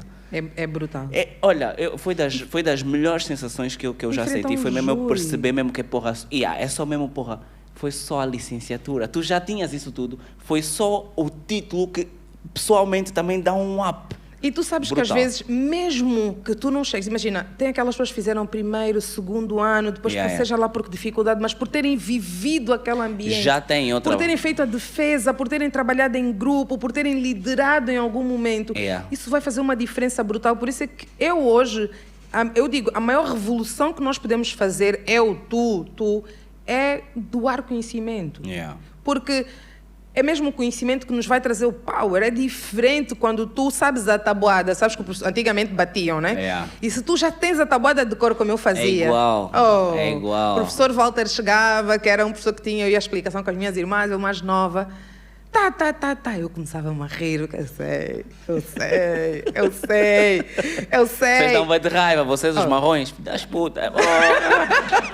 É brutal. Olha, foi das melhores sensações que eu já senti. Foi mesmo eu perceber mesmo que porra... é só mesmo porra... Foi só a licenciatura. Tu já tinhas isso tudo. Foi só o título que pessoalmente também dá um up. E tu sabes brutal. Que às vezes, mesmo que tu não chegues, imagina, tem aquelas pessoas que fizeram primeiro, segundo ano, depois seja lá por dificuldade, mas por terem vivido aquele ambiente. Já tem outra. Por terem feito a defesa, por terem trabalhado em grupo, por terem liderado em algum momento. Isso vai fazer uma diferença brutal. Por isso é que eu hoje, eu digo, a maior revolução que nós podemos fazer é é doar conhecimento. Porque é mesmo o conhecimento que nos vai trazer o power. É diferente quando tu sabes a tabuada. Sabes que antigamente batiam, né? E se tu já tens a tabuada de cor como eu fazia... É igual. É igual. O professor Walter chegava, que era um professor que tinha a explicação com as minhas irmãs, eu mais nova... Eu começava-me a rir, eu sei. Vocês estão bem de raiva, vocês os marrões, das putas.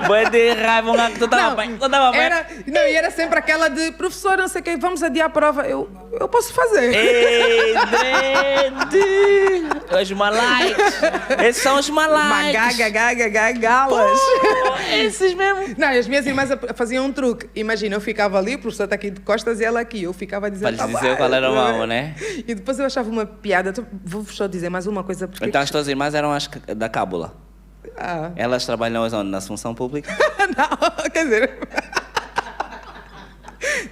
Bem de raiva, tu estava bem. E era sempre aquela de, professor, não sei o que, vamos adiar a prova. Eu posso fazer. Ei, os malaites. Esses são os malaites. Galas. Esses mesmo. Não, as minhas irmãs faziam um truque. Imagina, eu ficava ali, o professor está aqui de costas e ela aqui. Eu ficava a dizer... Para lhes dizer qual era o mal, né? E depois eu achava uma piada. Vou só dizer mais uma coisa. Porque... Então as tuas irmãs eram as da cábula. Elas trabalham onde? Na função pública? Não, quer dizer...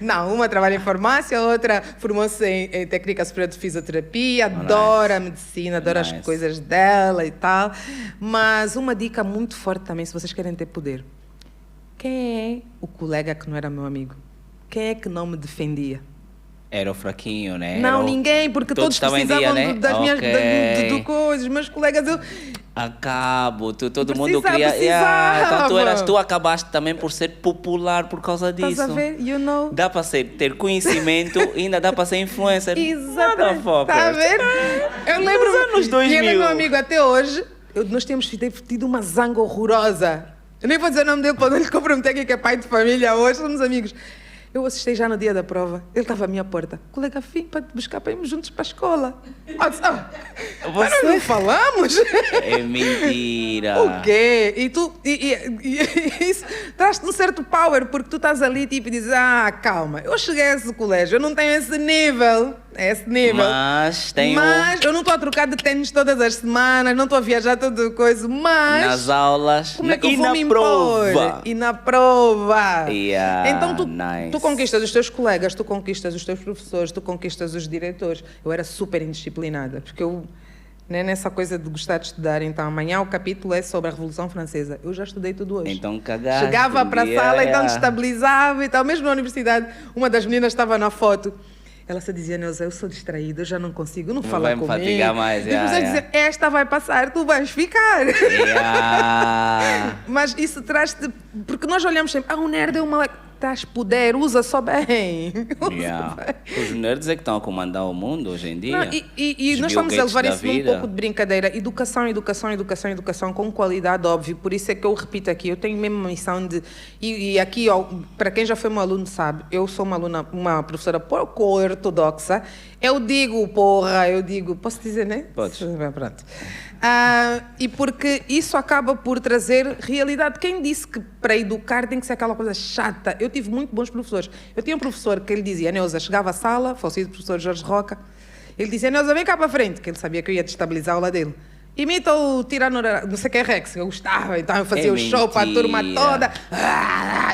Não, uma trabalha em farmácia, a outra formou-se em técnica superior de fisioterapia, adora a medicina, adora as coisas dela e tal. Mas uma dica muito forte também, se vocês querem ter poder. Quem é o colega que não era meu amigo? Quem é que não me defendia? Era o fraquinho, né? Não, ninguém, porque todos precisavam né? das minhas coisas. Meus colegas, todo mundo queria... Então tu acabaste também por ser popular por causa disso. Estás a ver? Dá para ter conhecimento e ainda dá para ser influencer. Exatamente. Está a ver? Eu lembro... Nos anos 2000. Ele é meu amigo até hoje. Nós temos tido uma zanga horrorosa. Eu nem vou dizer o nome dele para não lhe comprometer que é pai de família hoje. Somos amigos. Eu assistei já no dia da prova. Ele estava à minha porta. Colega, vim para te buscar para irmos juntos para a escola. Nós não falamos? É mentira. O quê? E tu... isso traz-te um certo power, porque tu estás ali tipo, e dizes, calma, eu cheguei a esse colégio, eu não tenho esse nível. Mas eu não estou a trocar de tênis todas as semanas, não estou a viajar toda coisa, mas... Nas aulas como é que eu vou me impor? E na prova. Então tu conquistas os teus colegas, tu conquistas os teus professores, tu conquistas os diretores. Eu era super indisciplinada, porque eu né? Nessa coisa de gostar de estudar. Então, amanhã o capítulo é sobre a Revolução Francesa. Eu já estudei tudo hoje. Então, cagaste. Chegava para a sala, então destabilizava e tal. Mesmo na universidade, uma das meninas estava na foto. Ela só dizia, Neuza, eu sou distraída, eu já não consigo, não fala comigo. Vai me fatigar mais. Depois eu dizia, esta vai passar, tu vais ficar. Mas isso traz-te... Porque nós olhamos sempre, o nerd é uma... Traz poder, usa só bem. Os nerds é que estão a comandar o mundo hoje em dia. Não, e nós estamos a levar isso num pouco de brincadeira. Educação, educação, educação, educação, com qualidade, óbvio. Por isso é que eu repito aqui, eu tenho mesmo uma missão de... E aqui, ó, para quem já foi meu aluno sabe, eu sou uma aluna, uma professora pouco ortodoxa. Eu digo, posso dizer, né? Podes. Pronto. E porque isso acaba por trazer realidade. Quem disse que para educar tem que ser aquela coisa chata? Eu tive muito bons professores. Eu tinha um professor que ele dizia, Neuza, chegava à sala, falecido professor Jorge Roca, ele dizia, Neuza, vem cá para frente, que ele sabia que eu ia destabilizar a aula dele. Imita o Tiranossauro, não sei quem é Rex, eu gostava, então eu fazia o show para a turma toda,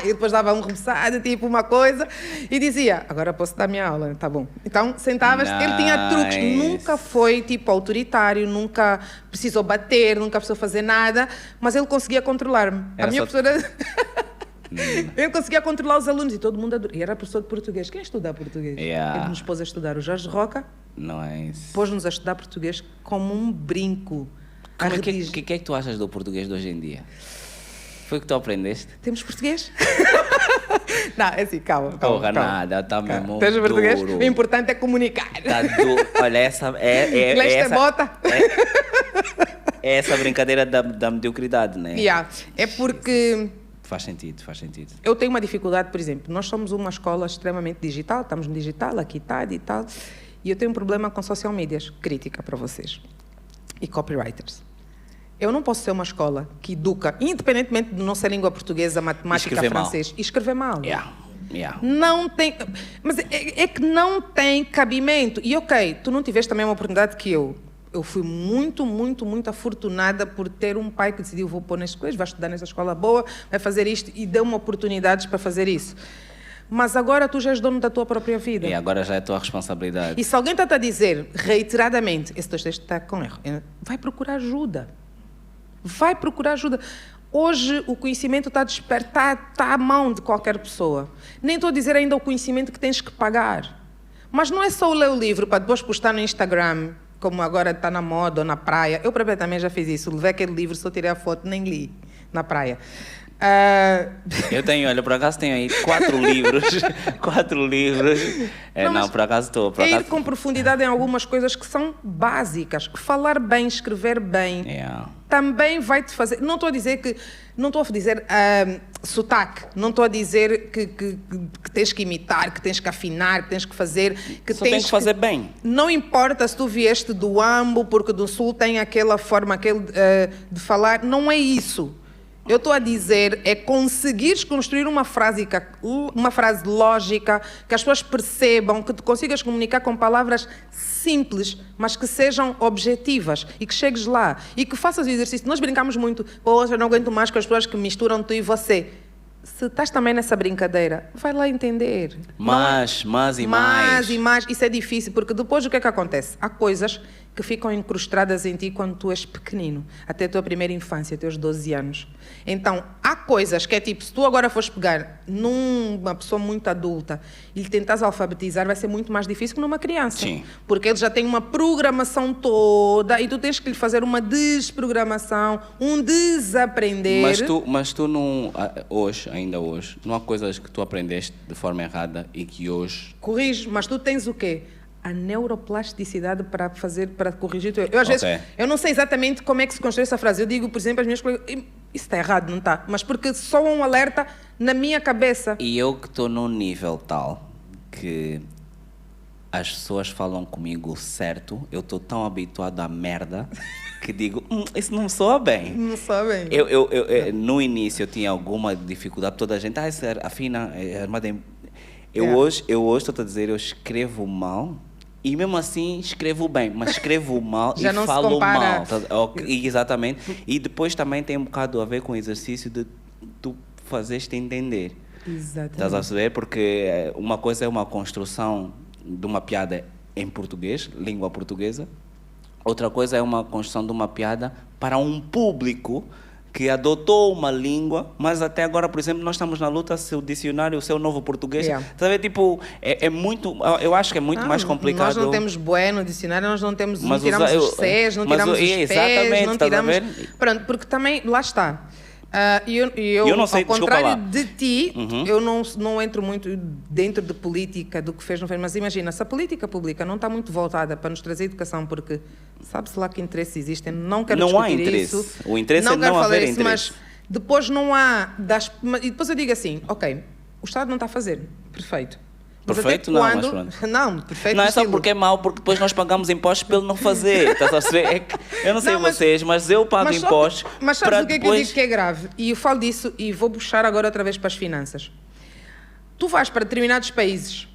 e depois dava um rebuçado, tipo uma coisa, e dizia, agora posso dar minha aula, tá bom. Então sentavas, ele tinha truques, nunca foi tipo autoritário, nunca precisou bater, nunca precisou fazer nada, mas ele conseguia controlar-me. A minha professora... Ele conseguia controlar os alunos e todo mundo adorava. E era professor de português. Quem estuda português? Ele nos pôs a estudar. O Jorge Roca pôs-nos a estudar português como um brinco. O que é que tu achas do português de hoje em dia? Foi o que tu aprendeste? Temos português? Não, é assim, calma. Porra, nada, está mesmo Tens duro. Português? O importante é comunicar. Tá duro. Olha, essa... É essa brincadeira da mediocridade, né? É porque... Faz sentido, faz sentido. Eu tenho uma dificuldade, por exemplo, nós somos uma escola extremamente digital, estamos no digital, aqui está e tal, e eu tenho um problema com social medias, crítica para vocês, e copywriters. Eu não posso ser uma escola que educa, independentemente de não ser língua portuguesa, matemática, francês, e escrever mal. Não tem... Mas é que não tem cabimento. E ok, tu não tiveste também uma oportunidade que eu. Eu fui muito, muito, muito afortunada por ter um pai que decidiu, vou pôr neste coisa, vai estudar nessa escola boa, vai fazer isto, e deu-me oportunidades para fazer isso. Mas agora tu já és dono da tua própria vida. E agora já é a tua responsabilidade. E se alguém está a dizer reiteradamente, esse teu texto está com erro, vai procurar ajuda. Vai procurar ajuda. Hoje o conhecimento está despertado, está à mão de qualquer pessoa. Nem estou a dizer ainda o conhecimento que tens que pagar. Mas não é só ler o livro para depois postar no Instagram, como agora está na moda ou na praia. Eu própria também já fiz isso. Levei aquele livro, só tirei a foto, nem li na praia. Eu tenho, olha, por acaso tenho aí 4 livros. 4 livros. Não, por acaso estou. Ir com profundidade em algumas coisas que são básicas. Falar bem, escrever bem. Também vai te fazer. Não estou a dizer que. Não estou a dizer sotaque. Não estou a dizer que tens que imitar, que tens que afinar, que tens que fazer. Que só tens que fazer bem. Não importa se tu vieste do Ambo, porque do Sul tem aquela forma de falar. Não é isso. Eu estou a dizer, é conseguires construir uma frase lógica, que as pessoas percebam, que tu consigas comunicar com palavras simples, mas que sejam objetivas e que chegues lá e que faças o exercício. Nós brincamos muito, eu não aguento mais com as pessoas que misturam tu e você. Se estás também nessa brincadeira, vai lá entender. Mais. Isso é difícil, porque depois o que é que acontece? Há coisas que ficam incrustadas em ti quando tu és pequenino, até a tua primeira infância, até os 12 anos. Então, há coisas que é tipo, se tu agora fores pegar numa pessoa muito adulta e lhe tentares alfabetizar, vai ser muito mais difícil que numa criança. Sim. Porque ele já tem uma programação toda e tu tens que lhe fazer uma desprogramação, um desaprender. Mas tu não, ainda hoje, não há coisas que tu aprendeste de forma errada e que hoje... Corrige, mas tu tens o quê? A neuroplasticidade para corrigir. Eu, às vezes, eu não sei exatamente como é que se constrói essa frase. Eu digo, por exemplo, às minhas colegas, isso está errado, não está? Mas porque soa um alerta na minha cabeça. E eu que estou num nível tal que as pessoas falam comigo certo, eu estou tão habituado à merda que digo, isso não soa bem. Não soa bem. No início eu tinha alguma dificuldade, toda a gente, isso é afina, é armada em... Hoje estou a dizer, eu escrevo mal e mesmo assim escrevo bem, mas escrevo mal já e não falo se compara. mal. Exatamente. E depois também tem um bocado a ver com o exercício de tu fazeste entender. Exatamente. Estás a perceber? Porque uma coisa é uma construção de uma piada em português, língua portuguesa. outra coisa é uma construção de uma piada para um público que adotou uma língua, mas até agora, por exemplo, nós estamos na luta se o dicionário, o seu novo português, sabe, tipo, é muito, eu acho que é muito mais complicado. Nós não temos bué no dicionário, nós não temos, não Mas tiramos os Cs, não tiramos os Ps, não tiramos... Pronto, porque também, lá está. Eu não sei, ao contrário de ti, eu não entro muito dentro de política, do que fez, não fez, mas imagina, se a política pública não está muito voltada para nos trazer educação, porque sabe-se lá que interesses existem, não quero discutir há interesse. isso. O interesse é não haver interesse. Mas depois não há... E depois eu digo assim, ok, o Estado não está a fazer, perfeito. Perfeito não, mas pronto. Não, perfeito. Não é só porque é mau, porque depois nós pagamos impostos pelo não fazer. Estás a perceber? É que, eu não sei vocês, mas eu pago impostos. Mas sabes o que é que eu digo que é grave? E eu falo disso e vou puxar agora outra vez para as finanças. Tu vais para determinados países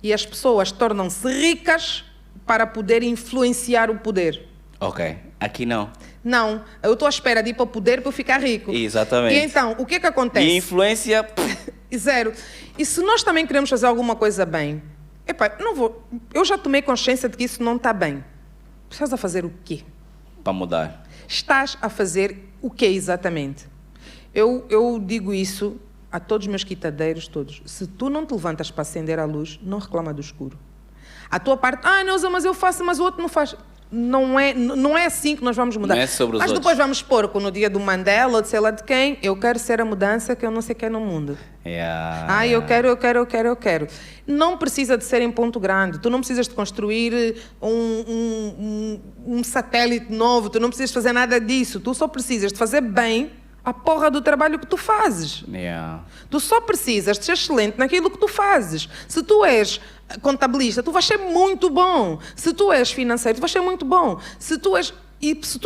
e as pessoas tornam-se ricas para poder influenciar o poder. Ok, aqui não. Não, eu estou à espera de ir para o poder para eu ficar rico. Exatamente. E então, o que é que acontece? E influência... Zero. E se nós também queremos fazer alguma coisa bem, eu já tomei consciência de que isso não está bem. Estás a fazer o quê? Para mudar. Estás a fazer o quê exatamente? Eu digo isso a todos os meus quitadeiros, todos. Se tu não te levantas para acender a luz, não reclama do escuro. A tua parte, Neuza, mas eu faço, mas o outro não faz. Não é assim que nós vamos mudar. Não é sobre os mas outros. Depois vamos pôr, no dia do Mandela, ou de sei lá de quem, eu quero ser a mudança que eu não sei quem no mundo. Eu quero. Não precisa de ser em ponto grande. Tu não precisas de construir um satélite novo. Tu não precisas fazer nada disso. Tu só precisas de fazer bem a porra do trabalho que tu fazes. Tu só precisas de ser excelente naquilo que tu fazes. Se tu és contabilista, tu vais ser muito bom. Se tu és financeiro, tu vais ser muito bom. Se tu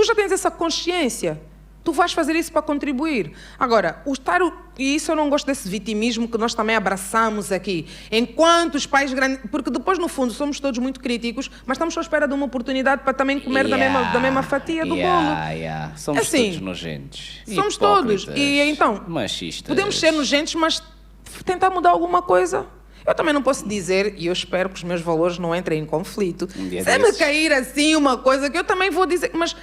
já tens essa consciência, tu vais fazer isso para contribuir. Agora, e isso eu não gosto desse vitimismo que nós também abraçamos aqui. Enquanto os pais grandes... Porque depois, no fundo, somos todos muito críticos, mas estamos só à espera de uma oportunidade para também comer da mesma fatia do bolo. Somos todos nojentos. Somos todos. E então, machistas. Podemos ser nojentos, mas tentar mudar alguma coisa. Eu também não posso dizer, e eu espero que os meus valores não entrem em conflito. Se me cair assim uma coisa que eu também vou dizer, mas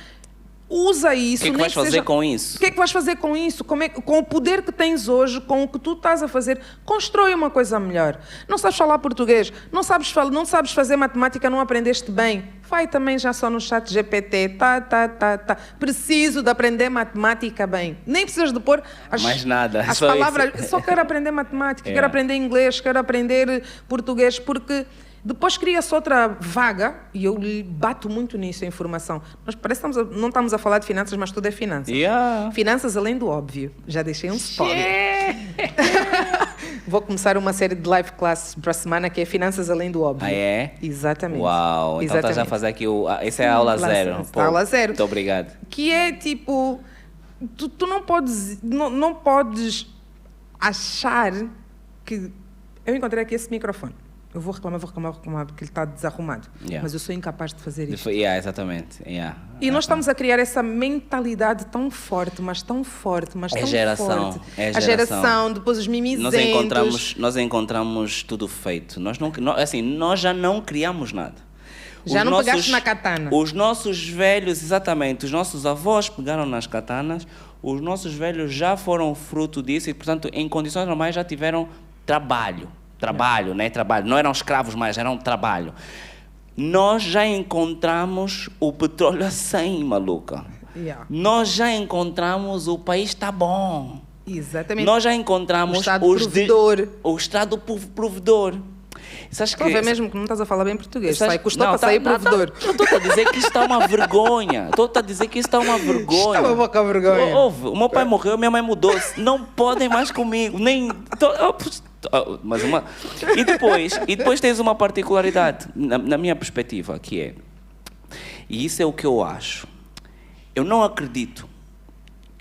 usa isso. O que é que vais fazer com isso? O que é que vais fazer com isso? Com o poder que tens hoje, com o que tu estás a fazer, constrói uma coisa melhor. Não sabes falar português, não sabes fazer matemática, não aprendeste bem. Vai também já só no chat GPT. Preciso de aprender matemática bem. Nem precisas de pôr mais nada. As palavras. Só quero aprender matemática, quero aprender inglês, quero aprender português, porque depois cria-se outra vaga, e eu lhe bato muito nisso, a informação. Nós parece que não estamos a falar de finanças, mas tudo é finanças. Finanças além do óbvio. Já deixei um spoiler. Vou começar uma série de live classes para a semana que é Finanças Além do Óbvio. É? Exatamente. Uau, então estás a fazer aqui essa é a aula zero. Pô, aula zero. Muito obrigado. Que é tipo, tu não podes achar que... Eu encontrei aqui esse microfone. Eu vou reclamar, porque ele está desarrumado. Mas eu sou incapaz de fazer isso. Exatamente. E nós estamos a criar essa mentalidade tão forte, mas tão forte, mas tão forte. A geração, depois os mimizentos. Nós encontramos tudo feito. Nós já não criamos nada. Já não pegaste na katana. Os nossos velhos, exatamente, os nossos avós pegaram nas katanas, os nossos velhos já foram fruto disso e, portanto, em condições normais já tiveram trabalho. Não eram escravos mais, eram trabalho. Nós já encontramos o petróleo a 100, maluca. Nós já encontramos o país está bom. Exatamente. Nós já encontramos o Estado provedor. Estou a ver mesmo que não estás a falar bem português. Custou para sair provedor. Eu estou a dizer que isto está uma vergonha. Está uma boca vergonha. O meu pai morreu, minha mãe mudou-se. Não podem mais comigo. E depois tens uma particularidade, na minha perspectiva, que é... E isso é o que eu acho. Eu não acredito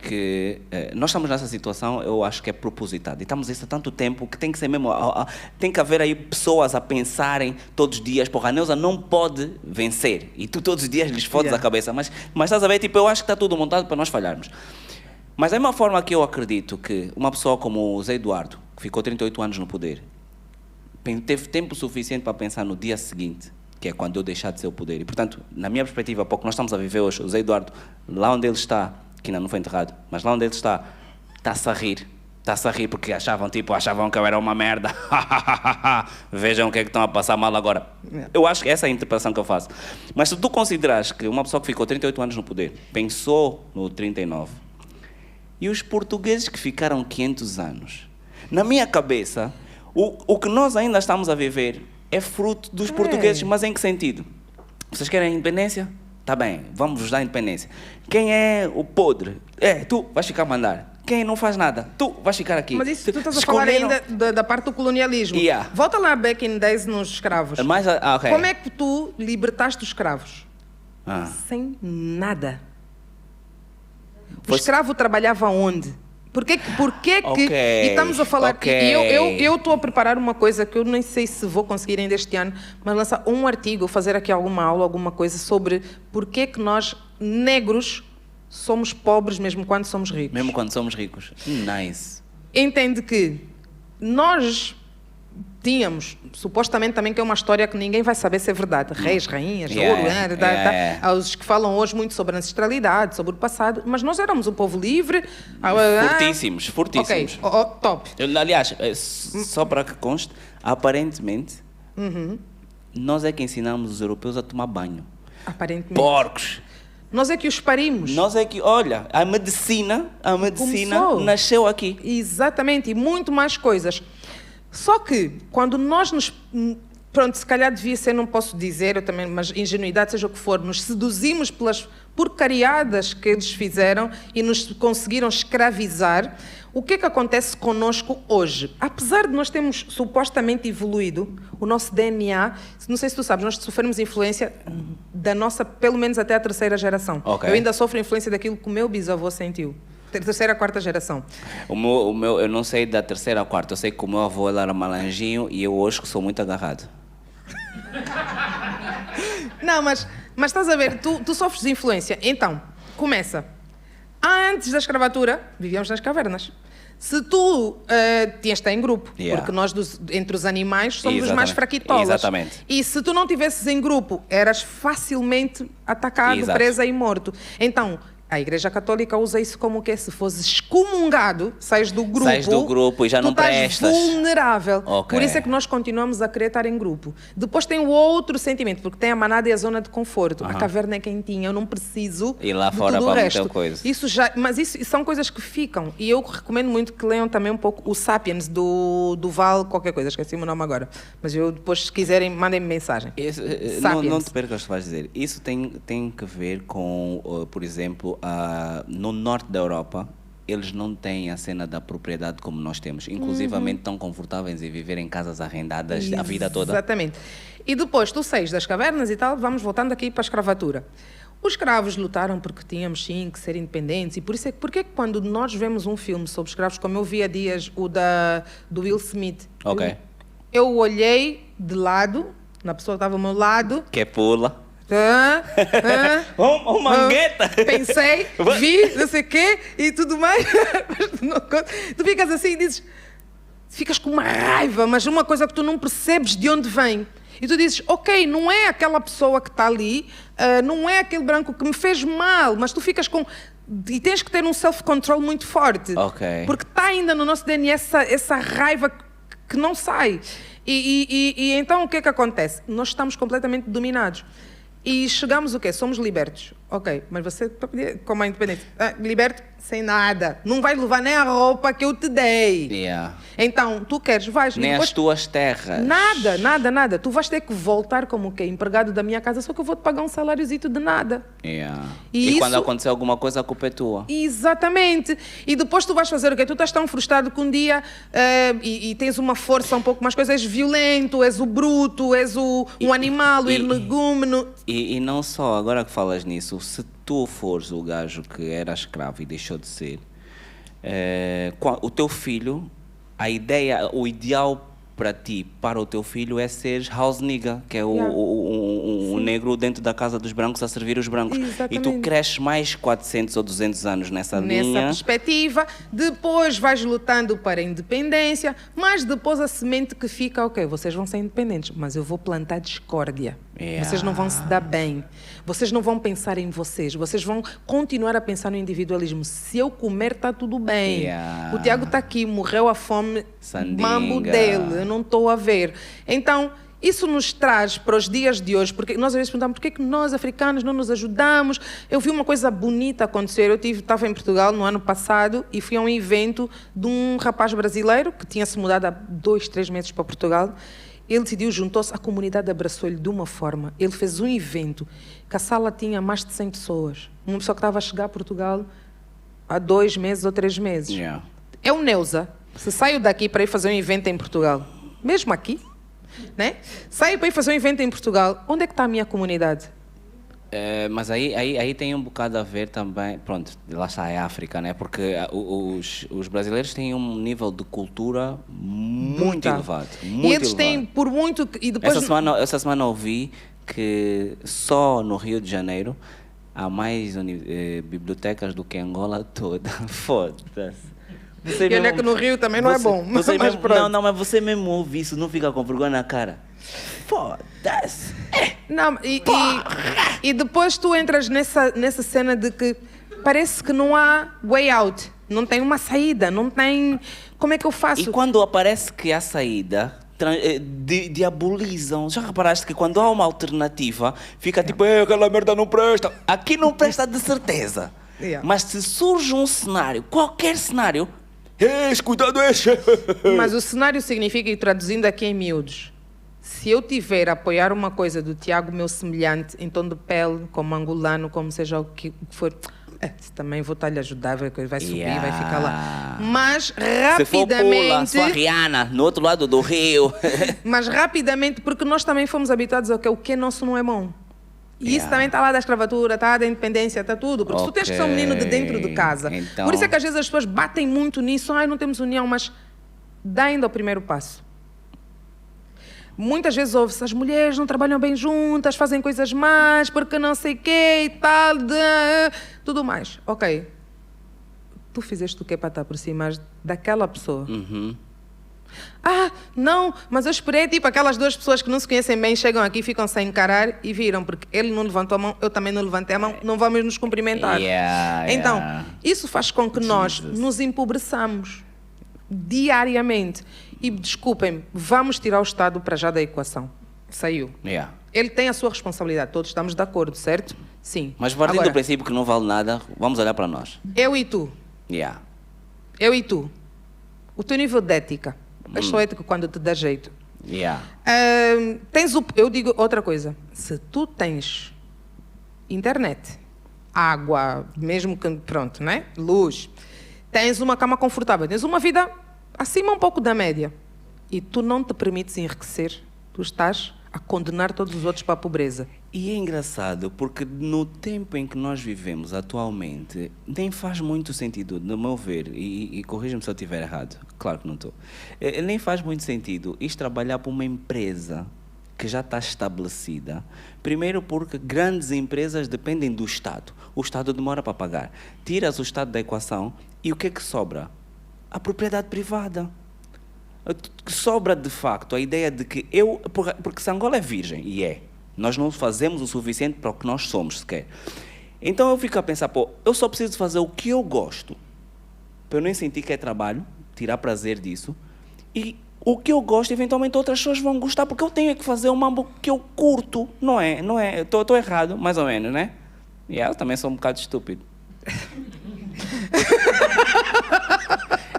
que nós estamos nessa situação, eu acho que é propositado. E estamos nisso há tanto tempo que tem que ser mesmo... tem que haver aí pessoas a pensarem todos os dias, porra, a Neuza não pode vencer. E tu todos os dias lhes fodes a cabeça. Mas estás a ver, eu acho que está tudo montado para nós falharmos. Mas é uma forma que eu acredito que uma pessoa como o Zé Eduardo, que ficou 38 anos no poder, teve tempo suficiente para pensar no dia seguinte, que é quando eu deixar de ser o poder. E, portanto, na minha perspectiva, para o que nós estamos a viver hoje, o Zé Eduardo, lá onde ele está, que ainda não foi enterrado, mas lá onde ele está-se a rir. Está-se a rir porque achavam que eu era uma merda. Vejam o que é que estão a passar mal agora. Eu acho que essa é a interpretação que eu faço. Mas se tu consideras que uma pessoa que ficou 38 anos no poder, pensou no 39, e os portugueses que ficaram 500 anos, na minha cabeça, o que nós ainda estamos a viver é fruto dos portugueses, mas em que sentido? Vocês querem independência? Tá bem, vamos vos dar independência. Quem é o podre? Tu vais ficar a mandar. Quem não faz nada? Tu vais ficar aqui. Mas isso tu estás a falar ainda da parte do colonialismo. Yeah. Volta lá back in days nos escravos. Okay. Como é que tu libertaste os escravos? Sem nada. O escravo trabalhava onde? Porquê que... E estamos a falar... Eu estou a preparar uma coisa que eu nem sei se vou conseguir ainda este ano, mas lançar um artigo, fazer aqui alguma aula, alguma coisa sobre porquê que nós, negros, somos pobres mesmo quando somos ricos. Mesmo quando somos ricos. Nice. Entende que nós tínhamos, supostamente também, que é uma história que ninguém vai saber se é verdade. Reis, rainhas, ouro, os que falam hoje muito sobre a ancestralidade, sobre o passado, mas nós éramos um povo livre. Fortíssimos. Ok, top. Aliás, só para que conste, aparentemente, nós é que ensinamos os europeus a tomar banho. Aparentemente. Porcos! Nós é que os parimos. Nós é que, olha, a medicina Começou. Nasceu aqui. Exatamente, e muito mais coisas. Só que, quando nós nos... Pronto, se calhar devia ser, não posso dizer, eu também, mas ingenuidade, seja o que for, nos seduzimos pelas porcariadas que eles fizeram e nos conseguiram escravizar. O que é que acontece connosco hoje? Apesar de nós termos supostamente evoluído, o nosso DNA, não sei se tu sabes, nós sofremos influência da nossa, pelo menos até a terceira geração. Okay. Eu ainda sofro influência daquilo que o meu bisavô sentiu. Terceira, quarta geração. O meu, eu não sei da terceira ou quarta, eu sei que o meu avô ele era malanjinho e eu hoje que sou muito agarrado. Não, mas estás a ver, tu sofres de influência. Então, começa. Antes da escravatura, vivíamos nas cavernas. Se tu tinhas de estar em grupo, porque nós, entre os animais, somos os mais fraquitolas. Exatamente. E se tu não estivesses em grupo, eras facilmente atacado, presa e morto. Então, a Igreja Católica usa isso como que se fosse excomungado, sais do grupo e já não prestas. Tu estás vulnerável. Okay. Por isso é que nós continuamos a querer estar em grupo. Depois tem o outro sentimento, porque tem a manada e a zona de conforto. A caverna é quentinha, eu não preciso ir lá de fora tudo o para resto. muita coisa. Mas isso são coisas que ficam. E eu recomendo muito que leiam também um pouco o Sapiens, do Val, qualquer coisa, esqueci o nome agora. Mas eu depois, se quiserem, mandem-me mensagem. Não te percas o que vais dizer. Isso tem que ver com, por exemplo, no norte da Europa, eles não têm a cena da propriedade como nós temos. Inclusivamente tão confortáveis em viver em casas arrendadas a vida toda. Exatamente. E depois, tu sais das cavernas e tal, vamos voltando aqui para a escravatura. Os escravos lutaram porque tínhamos, sim, que ser independentes. E por isso é que, porque quando nós vemos um filme sobre escravos, como eu vi há dias, do Will Smith, eu olhei de lado, na pessoa que estava ao meu lado... Que pula. Mangueta! Pensei, vi, não sei o quê, e tudo mais. Tu ficas assim e dizes... Ficas com uma raiva, mas uma coisa que tu não percebes de onde vem. E tu dizes, ok, não é aquela pessoa que está ali, não é aquele branco que me fez mal, mas tu ficas com... E tens que ter um self-control muito forte. Okay. Porque está ainda no nosso DNA essa raiva que não sai. E então o que é que acontece? Nós estamos completamente dominados. E chegamos o quê? Somos libertos. Ok, mas você, como a independência, liberto sem nada. Não vais levar nem a roupa que eu te dei. Então, tu queres, vais. Nem depois, as tuas terras. Nada. Tu vais ter que voltar como o quê? Empregado da minha casa, só que eu vou-te pagar um saláriozito de nada. E quando acontecer alguma coisa, a culpa é tua. Exatamente. E depois tu vais fazer o quê? Tu estás tão frustrado que um dia e tens uma força um pouco mais coisa, és violento, és o bruto, és um animal, o energúmeno. E não só, agora que falas nisso, se tu fores o gajo que era escravo e deixou de ser, o teu filho, o ideal para ti, para o teu filho, é ser house nigga, que é um o negro dentro da casa dos brancos a servir os brancos. Exatamente. E tu cresces mais 400 ou 200 anos nessa linha. Perspectiva, depois vais lutando para a independência, mas depois a semente que fica, ok, vocês vão ser independentes, mas eu vou plantar discórdia. Vocês não vão se dar bem, vocês não vão pensar em vocês vão continuar a pensar no individualismo. Se eu comer, está tudo bem. O Tiago está aqui, morreu a fome, mambo dele, eu não estou a ver. Então, isso nos traz para os dias de hoje, porque nós às vezes perguntamos por que nós, africanos, não nos ajudamos. Eu vi uma coisa bonita acontecer. Eu estava em Portugal no ano passado e fui a um evento de um rapaz brasileiro que tinha se mudado há 2, 3 meses para Portugal. Ele decidiu, juntou-se, a comunidade abraçou-lhe de uma forma. Ele fez um evento que a sala tinha mais de 100 pessoas. Uma pessoa que estava a chegar a Portugal há 2 meses ou 3 meses. É o Neuza. Se saio daqui para ir fazer um evento em Portugal, mesmo aqui, né? Saio para ir fazer um evento em Portugal, onde é que está a minha comunidade? Mas aí tem um bocado a ver também, pronto, lá está, é África, né? Porque os brasileiros têm um nível de cultura muito elevado. Muito e eles elevado. têm, por muito... E depois... Essa semana ouvi que só no Rio de Janeiro há mais bibliotecas do que Angola toda. Foda-se. E olha que no Rio também não é bom. Mas você mesmo ouve isso, não fica com vergonha na cara. Foda-se. Não, e depois tu entras nessa cena de que parece que não há way out, não tem uma saída, não tem... Como é que eu faço? E quando aparece que há saída, diabolizam. Já reparaste que quando há uma alternativa, fica tipo, aquela merda não presta. Aqui não presta de certeza. Mas se surge um cenário, qualquer cenário, cuidado esse. Mas o cenário significa, e traduzindo aqui em miúdos, se eu tiver a apoiar uma coisa do Tiago, meu semelhante, em tom de pele, como angolano, como seja o que for, também vou estar-lhe a ajudar, vai subir, vai ficar lá. Mas rapidamente... Se for pula, sua Rihanna, no outro lado do rio. Mas rapidamente, porque nós também fomos habituados ao que o que nosso não é bom. E isso também está lá da escravatura, está da independência, está tudo. Porque tu tens que ser um menino de dentro de casa. Então... Por isso é que às vezes as pessoas batem muito nisso. Não temos união, mas dá ainda o primeiro passo. Muitas vezes ouve-se, as mulheres não trabalham bem juntas, fazem coisas más, porque não sei o quê e tal, tudo mais. Ok. Tu fizeste o quê para estar por cima daquela pessoa? Não, mas eu esperei, tipo, aquelas 2 pessoas que não se conhecem bem, chegam aqui, ficam sem encarar e viram, porque ele não levantou a mão, eu também não levantei a mão, não vamos nos cumprimentar. Então, isso faz com que nós nos empobreçamos diariamente. E, desculpem, vamos tirar o Estado para já da equação. Saiu. Ele tem a sua responsabilidade, todos estamos de acordo, certo? Sim. Mas partindo do princípio que não vale nada, vamos olhar para nós. Eu e tu. Eu e tu. O teu nível de ética. És só ético quando te dá jeito. Eu digo outra coisa. Se tu tens internet, água, mesmo que, pronto, né? Luz, tens uma cama confortável, tens uma vida acima um pouco da média e tu não te permites enriquecer, tu estás a condenar todos os outros para a pobreza. E é engraçado porque no tempo em que nós vivemos atualmente nem faz muito sentido, no meu ver, e corrija-me se eu estiver errado, claro que não estou, nem faz muito sentido ir trabalhar para uma empresa que já está estabelecida. Primeiro porque grandes empresas dependem do Estado. O Estado demora para pagar. Tiras o Estado da equação e o que é que sobra? A propriedade privada. Sobra, de facto, a ideia de que porque se Angola é virgem, e nós não fazemos o suficiente para o que nós somos sequer. Então eu fico a pensar, eu só preciso fazer o que eu gosto, para eu nem sentir que é trabalho, tirar prazer disso, e o que eu gosto, eventualmente outras pessoas vão gostar, porque eu tenho que fazer o mambo que eu curto, não é? Estou errado, mais ou menos, né? E eu também sou um bocado estúpido.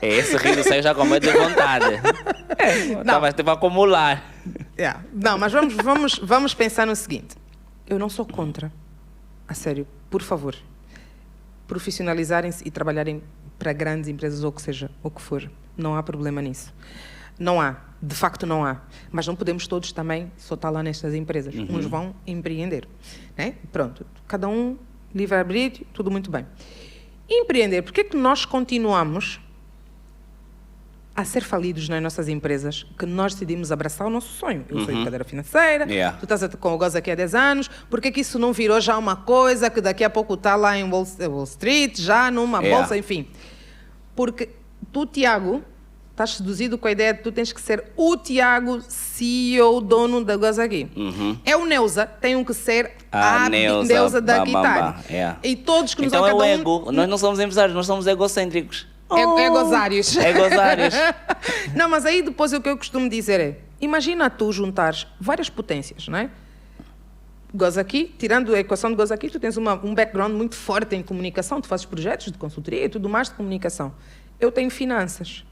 Esse riso saiu já com medo de vontade. Vai ter para acumular. Não, mas vamos pensar no seguinte. Eu não sou contra. A sério, por favor. Profissionalizarem-se e trabalharem para grandes empresas ou que seja, o que for. Não há problema nisso. Não há. De facto não há. Mas não podemos todos também só estar lá nestas empresas. Uns vão empreender. Né? Pronto. Cada um, livre-arbítrio, tudo muito bem. Empreender. Por que é que nós continuamos a ser falidos nas nossas empresas que nós decidimos abraçar o nosso sonho. Eu sou educadora financeira, tu estás com o Goza aqui há 10 anos, por que isso não virou já uma coisa que daqui a pouco está lá em Wall Street, já numa bolsa, enfim. Porque tu, Tiago, estás seduzido com a ideia de que tu tens que ser o Tiago, CEO, dono da Goza aqui. Eu, Neuza, tenho que ser a Neuza da guitarra. E todos que então nos é o ego. Nós não somos empresários, nós somos egocêntricos. Egozários. Egozários. Não, mas aí depois o que eu costumo dizer é, imagina tu juntares várias potências, não é? Goza aqui, tirando a equação de Goza aqui, tu tens um background muito forte em comunicação, tu fazes projetos de consultoria e tudo mais de comunicação. Eu tenho finanças.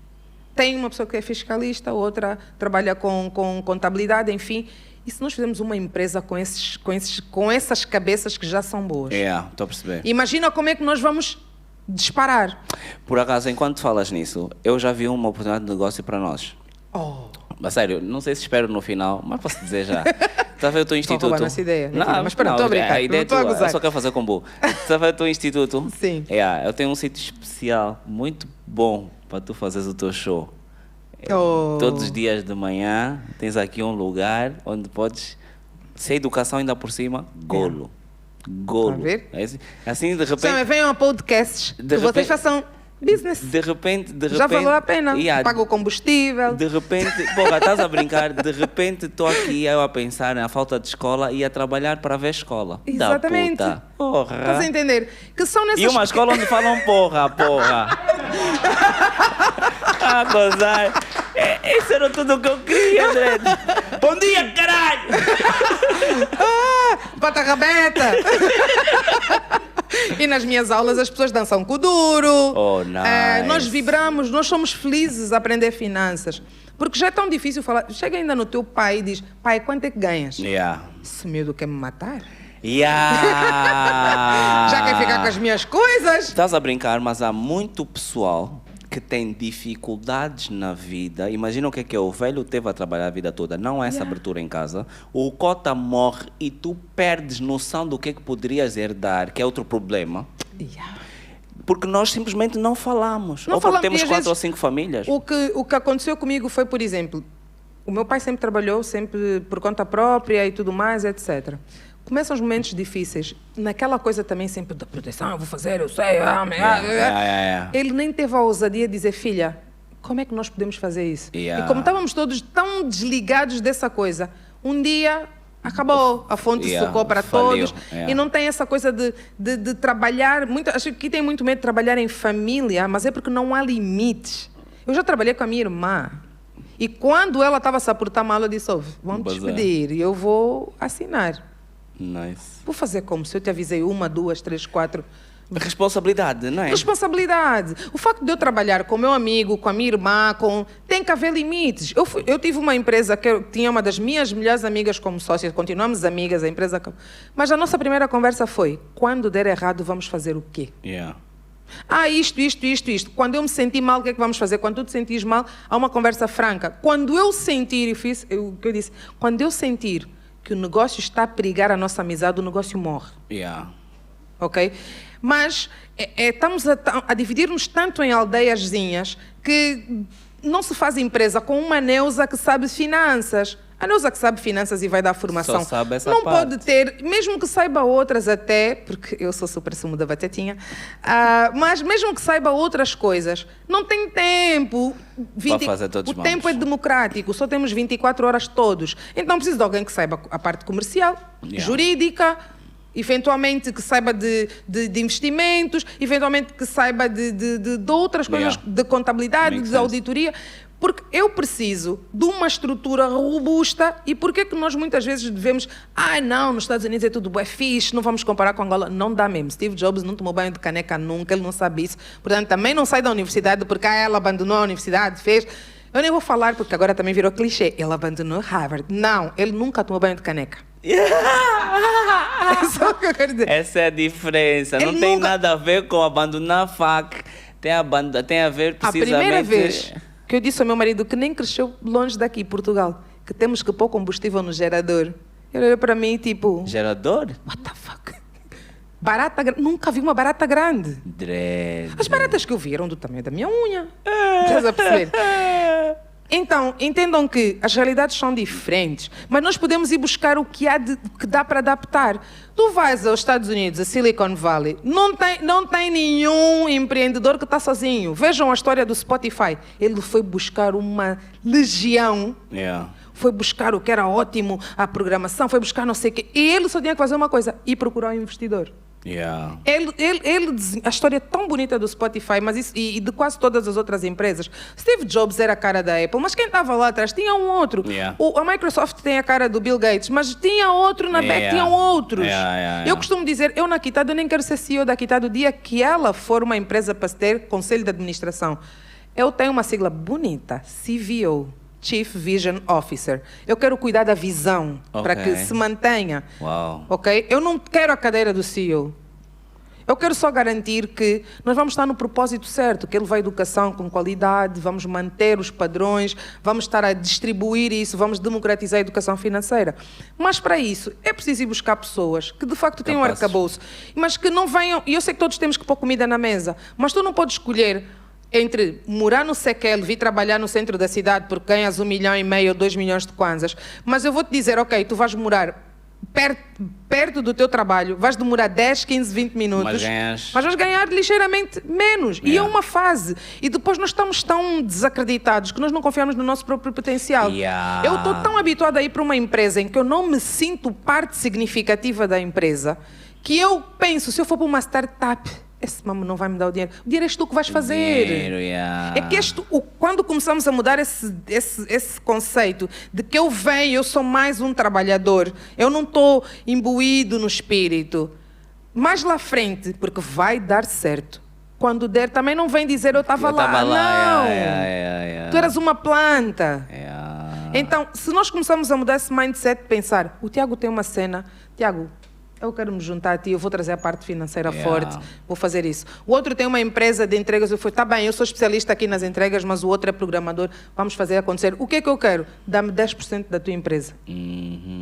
Tem uma pessoa que é fiscalista, outra trabalha com contabilidade, enfim. E se nós fizermos uma empresa com essas cabeças que já são boas? Estou a perceber. Imagina como é que nós vamos disparar. Por acaso, enquanto falas nisso, eu já vi uma oportunidade de negócio para nós. Mas sério, não sei se espero no final, mas posso dizer já. Está a ver o teu instituto? Estou essa ideia. Não, mas espera, estou a brincar. A ideia é tua, eu só quero fazer combo. Está a ver o teu instituto? Sim. Eu tenho um sítio especial, muito bom, para tu fazeres o teu show. Todos os dias de manhã tens aqui um lugar onde podes, se a educação ainda por cima, golo. Golo. Está a ver? Assim, de repente... venham a podcasts que vocês façam business. De repente... Já valeu a pena. Paga o combustível. De repente... Porra, estás a brincar. De repente estou aqui eu a pensar na falta de escola e a trabalhar para ver escola. Exatamente. Da puta. Porra. Estás a entender? Que são nessas... E uma escola onde falam porra. A gozar. Isso era tudo o que eu queria, André. Bom dia, caralho! Bata rabeta! E nas minhas aulas as pessoas dançam kuduro. Nice. Nós vibramos, nós somos felizes a aprender finanças. Porque já é tão difícil falar. Chega ainda no teu pai e diz, pai, quanto é que ganhas? Esse medo quer me matar. Já quer ficar com as minhas coisas? Estás a brincar, mas há muito pessoal que tem dificuldades na vida. Imagina o que é o velho teve a trabalhar a vida toda, não há essa abertura em casa, o cota morre e tu perdes noção do que poderias herdar, que é outro problema. Porque nós simplesmente não falamos. Ou porque temos 4 ou 5 famílias. O que aconteceu comigo foi, por exemplo, o meu pai sempre trabalhou, sempre por conta própria e tudo mais, etc. Começam os momentos difíceis, naquela coisa também sempre da proteção, eu vou fazer, eu sei, Ele nem teve a ousadia de dizer, filha, como é que nós podemos fazer isso? E como estávamos todos tão desligados dessa coisa, um dia acabou, a fonte secou para todos, e não tem essa coisa de trabalhar, acho que tem muito medo de trabalhar em família, mas é porque não há limites. Eu já trabalhei com a minha irmã, e quando ela estava a portar mal, eu disse, vamos despedir, e eu vou assinar. Nice. Vou fazer como? Se eu te avisei 1, 2, 3, 4... Responsabilidade, não é? Responsabilidade. O facto de eu trabalhar com o meu amigo, com a minha irmã, tem que haver limites. Eu tive uma empresa que eu tinha uma das minhas melhores amigas como sócia, continuamos amigas, a empresa... Mas a nossa primeira conversa foi, quando der errado, vamos fazer o quê? Isto. Quando eu me senti mal, o que é que vamos fazer? Quando tu te sentires mal, há uma conversa franca. Quando eu sentir, eu disse, quando eu sentir que o negócio está a perigar a nossa amizade, o negócio morre. Ok? Mas estamos a dividir-nos tanto em aldeiazinhas que não se faz empresa com uma Neuza que sabe finanças. A Neuza que sabe finanças e vai dar formação. Só sabe essa não parte. Pode ter, mesmo que saiba outras até, porque eu sou super sumo da batatinha, mas mesmo que saiba outras coisas, não tem tempo. O tempo é democrático, só temos 24 horas todos. Então preciso de alguém que saiba a parte comercial, jurídica, eventualmente que saiba de investimentos, eventualmente que saiba de outras coisas, de contabilidade, de auditoria. Porque eu preciso de uma estrutura robusta. E por que nós muitas vezes devemos... não, nos Estados Unidos é tudo bué fixe, não vamos comparar com Angola. Não dá mesmo. Steve Jobs não tomou banho de caneca nunca, ele não sabe isso. Portanto, também não sai da universidade porque ela abandonou a universidade, fez... Eu nem vou falar porque agora também virou clichê. Ele abandonou Harvard. Não, ele nunca tomou banho de caneca. É só o que eu quero dizer. Essa é a diferença. Não tem nada a ver com abandonar a fac. Tem a ver precisamente... A primeira vez que eu disse ao meu marido que nem cresceu longe daqui, Portugal, que temos que pôr combustível no gerador. Ele olhou para mim tipo... Gerador? What the fuck? Nunca vi uma barata grande. Dread. As baratas que eu vi eram do tamanho da minha unha. Estás a perceber? Então, entendam que as realidades são diferentes, mas nós podemos ir buscar o que que dá para adaptar. Tu vais aos Estados Unidos, a Silicon Valley, não tem nenhum empreendedor que está sozinho. Vejam a história do Spotify. Ele foi buscar uma legião, foi buscar o que era ótimo, a programação, foi buscar não sei o quê. E ele só tinha que fazer uma coisa, ir procurar um investidor. A história é tão bonita do Spotify, mas e de quase todas as outras empresas. Steve Jobs era a cara da Apple, mas quem estava lá atrás tinha um outro. A Microsoft tem a cara do Bill Gates, mas tinha outro na back, tinham outros. Eu costumo dizer, eu na Quitado nem quero ser CEO da Quitado o dia que ela for uma empresa para ter conselho de administração. Eu tenho uma sigla bonita, CVO. Chief Vision Officer. Eu quero cuidar da visão para que se mantenha. Ok? Eu não quero a cadeira do CEO. Eu quero só garantir que nós vamos estar no propósito certo, que ele vai educação com qualidade, vamos manter os padrões, vamos estar a distribuir isso, vamos democratizar a educação financeira. Mas para isso é preciso ir buscar pessoas que de facto tenham um arcabouço, mas que não venham... E eu sei que todos temos que pôr comida na mesa, mas tu não podes escolher entre morar no Sequel, vir trabalhar no centro da cidade porque ganhas 1,5 milhão ou 2 milhões de kwanzas, mas eu vou-te dizer, ok, tu vais morar perto do teu trabalho, vais demorar 10, 15, 20 minutos, mas vais ganhar ligeiramente menos. E é uma fase. E depois nós estamos tão desacreditados que nós não confiamos no nosso próprio potencial. Eu estou tão habituada a ir para uma empresa em que eu não me sinto parte significativa da empresa, que eu penso, se eu for para uma startup... Esse mambo não vai me dar o dinheiro. O dinheiro és tu que vais fazer. É que quando começamos a mudar esse conceito de que eu venho, eu sou mais um trabalhador, eu não estou imbuído no espírito. Mais lá frente, porque vai dar certo. Quando der, também não vem dizer eu estava lá. Não. Tu eras uma planta. Então, se nós começamos a mudar esse mindset, pensar, o Tiago tem uma cena, Tiago, eu quero me juntar a ti, eu vou trazer a parte financeira forte, vou fazer isso. O outro tem uma empresa de entregas, eu fui, tá bem, eu sou especialista aqui nas entregas, mas o outro é programador, vamos fazer acontecer. O que é que eu quero? Dá-me 10% da tua empresa.